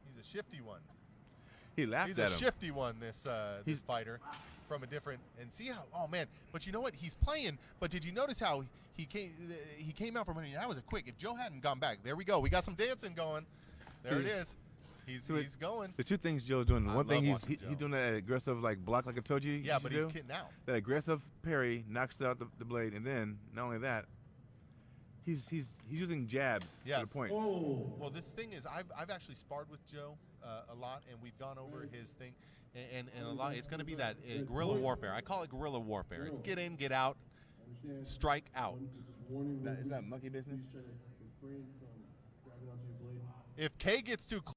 He's a shifty one. He laughed He's at a him. shifty one. This fighter from a different. And see how? Oh man! But you know what? He's playing. But did you notice how he came out from underneath? That was a quick. If Joe hadn't gone back, there we go. We got some dancing going. There it is. He's going. The two things Joe's doing. I One thing love he's watching Joe. doing that aggressive like block like I told you. Yeah, you but should he's do. kidding out. That aggressive parry knocks out the blade, and then not only that, he's using jabs to Yes. the point. Well, this thing is, I've actually sparred with Joe a lot, and we've gone over his thing, and a lot. It's going to be that guerrilla warfare. I call it guerrilla warfare. It's get in, get out, strike out. Is that monkey business? If K gets too close.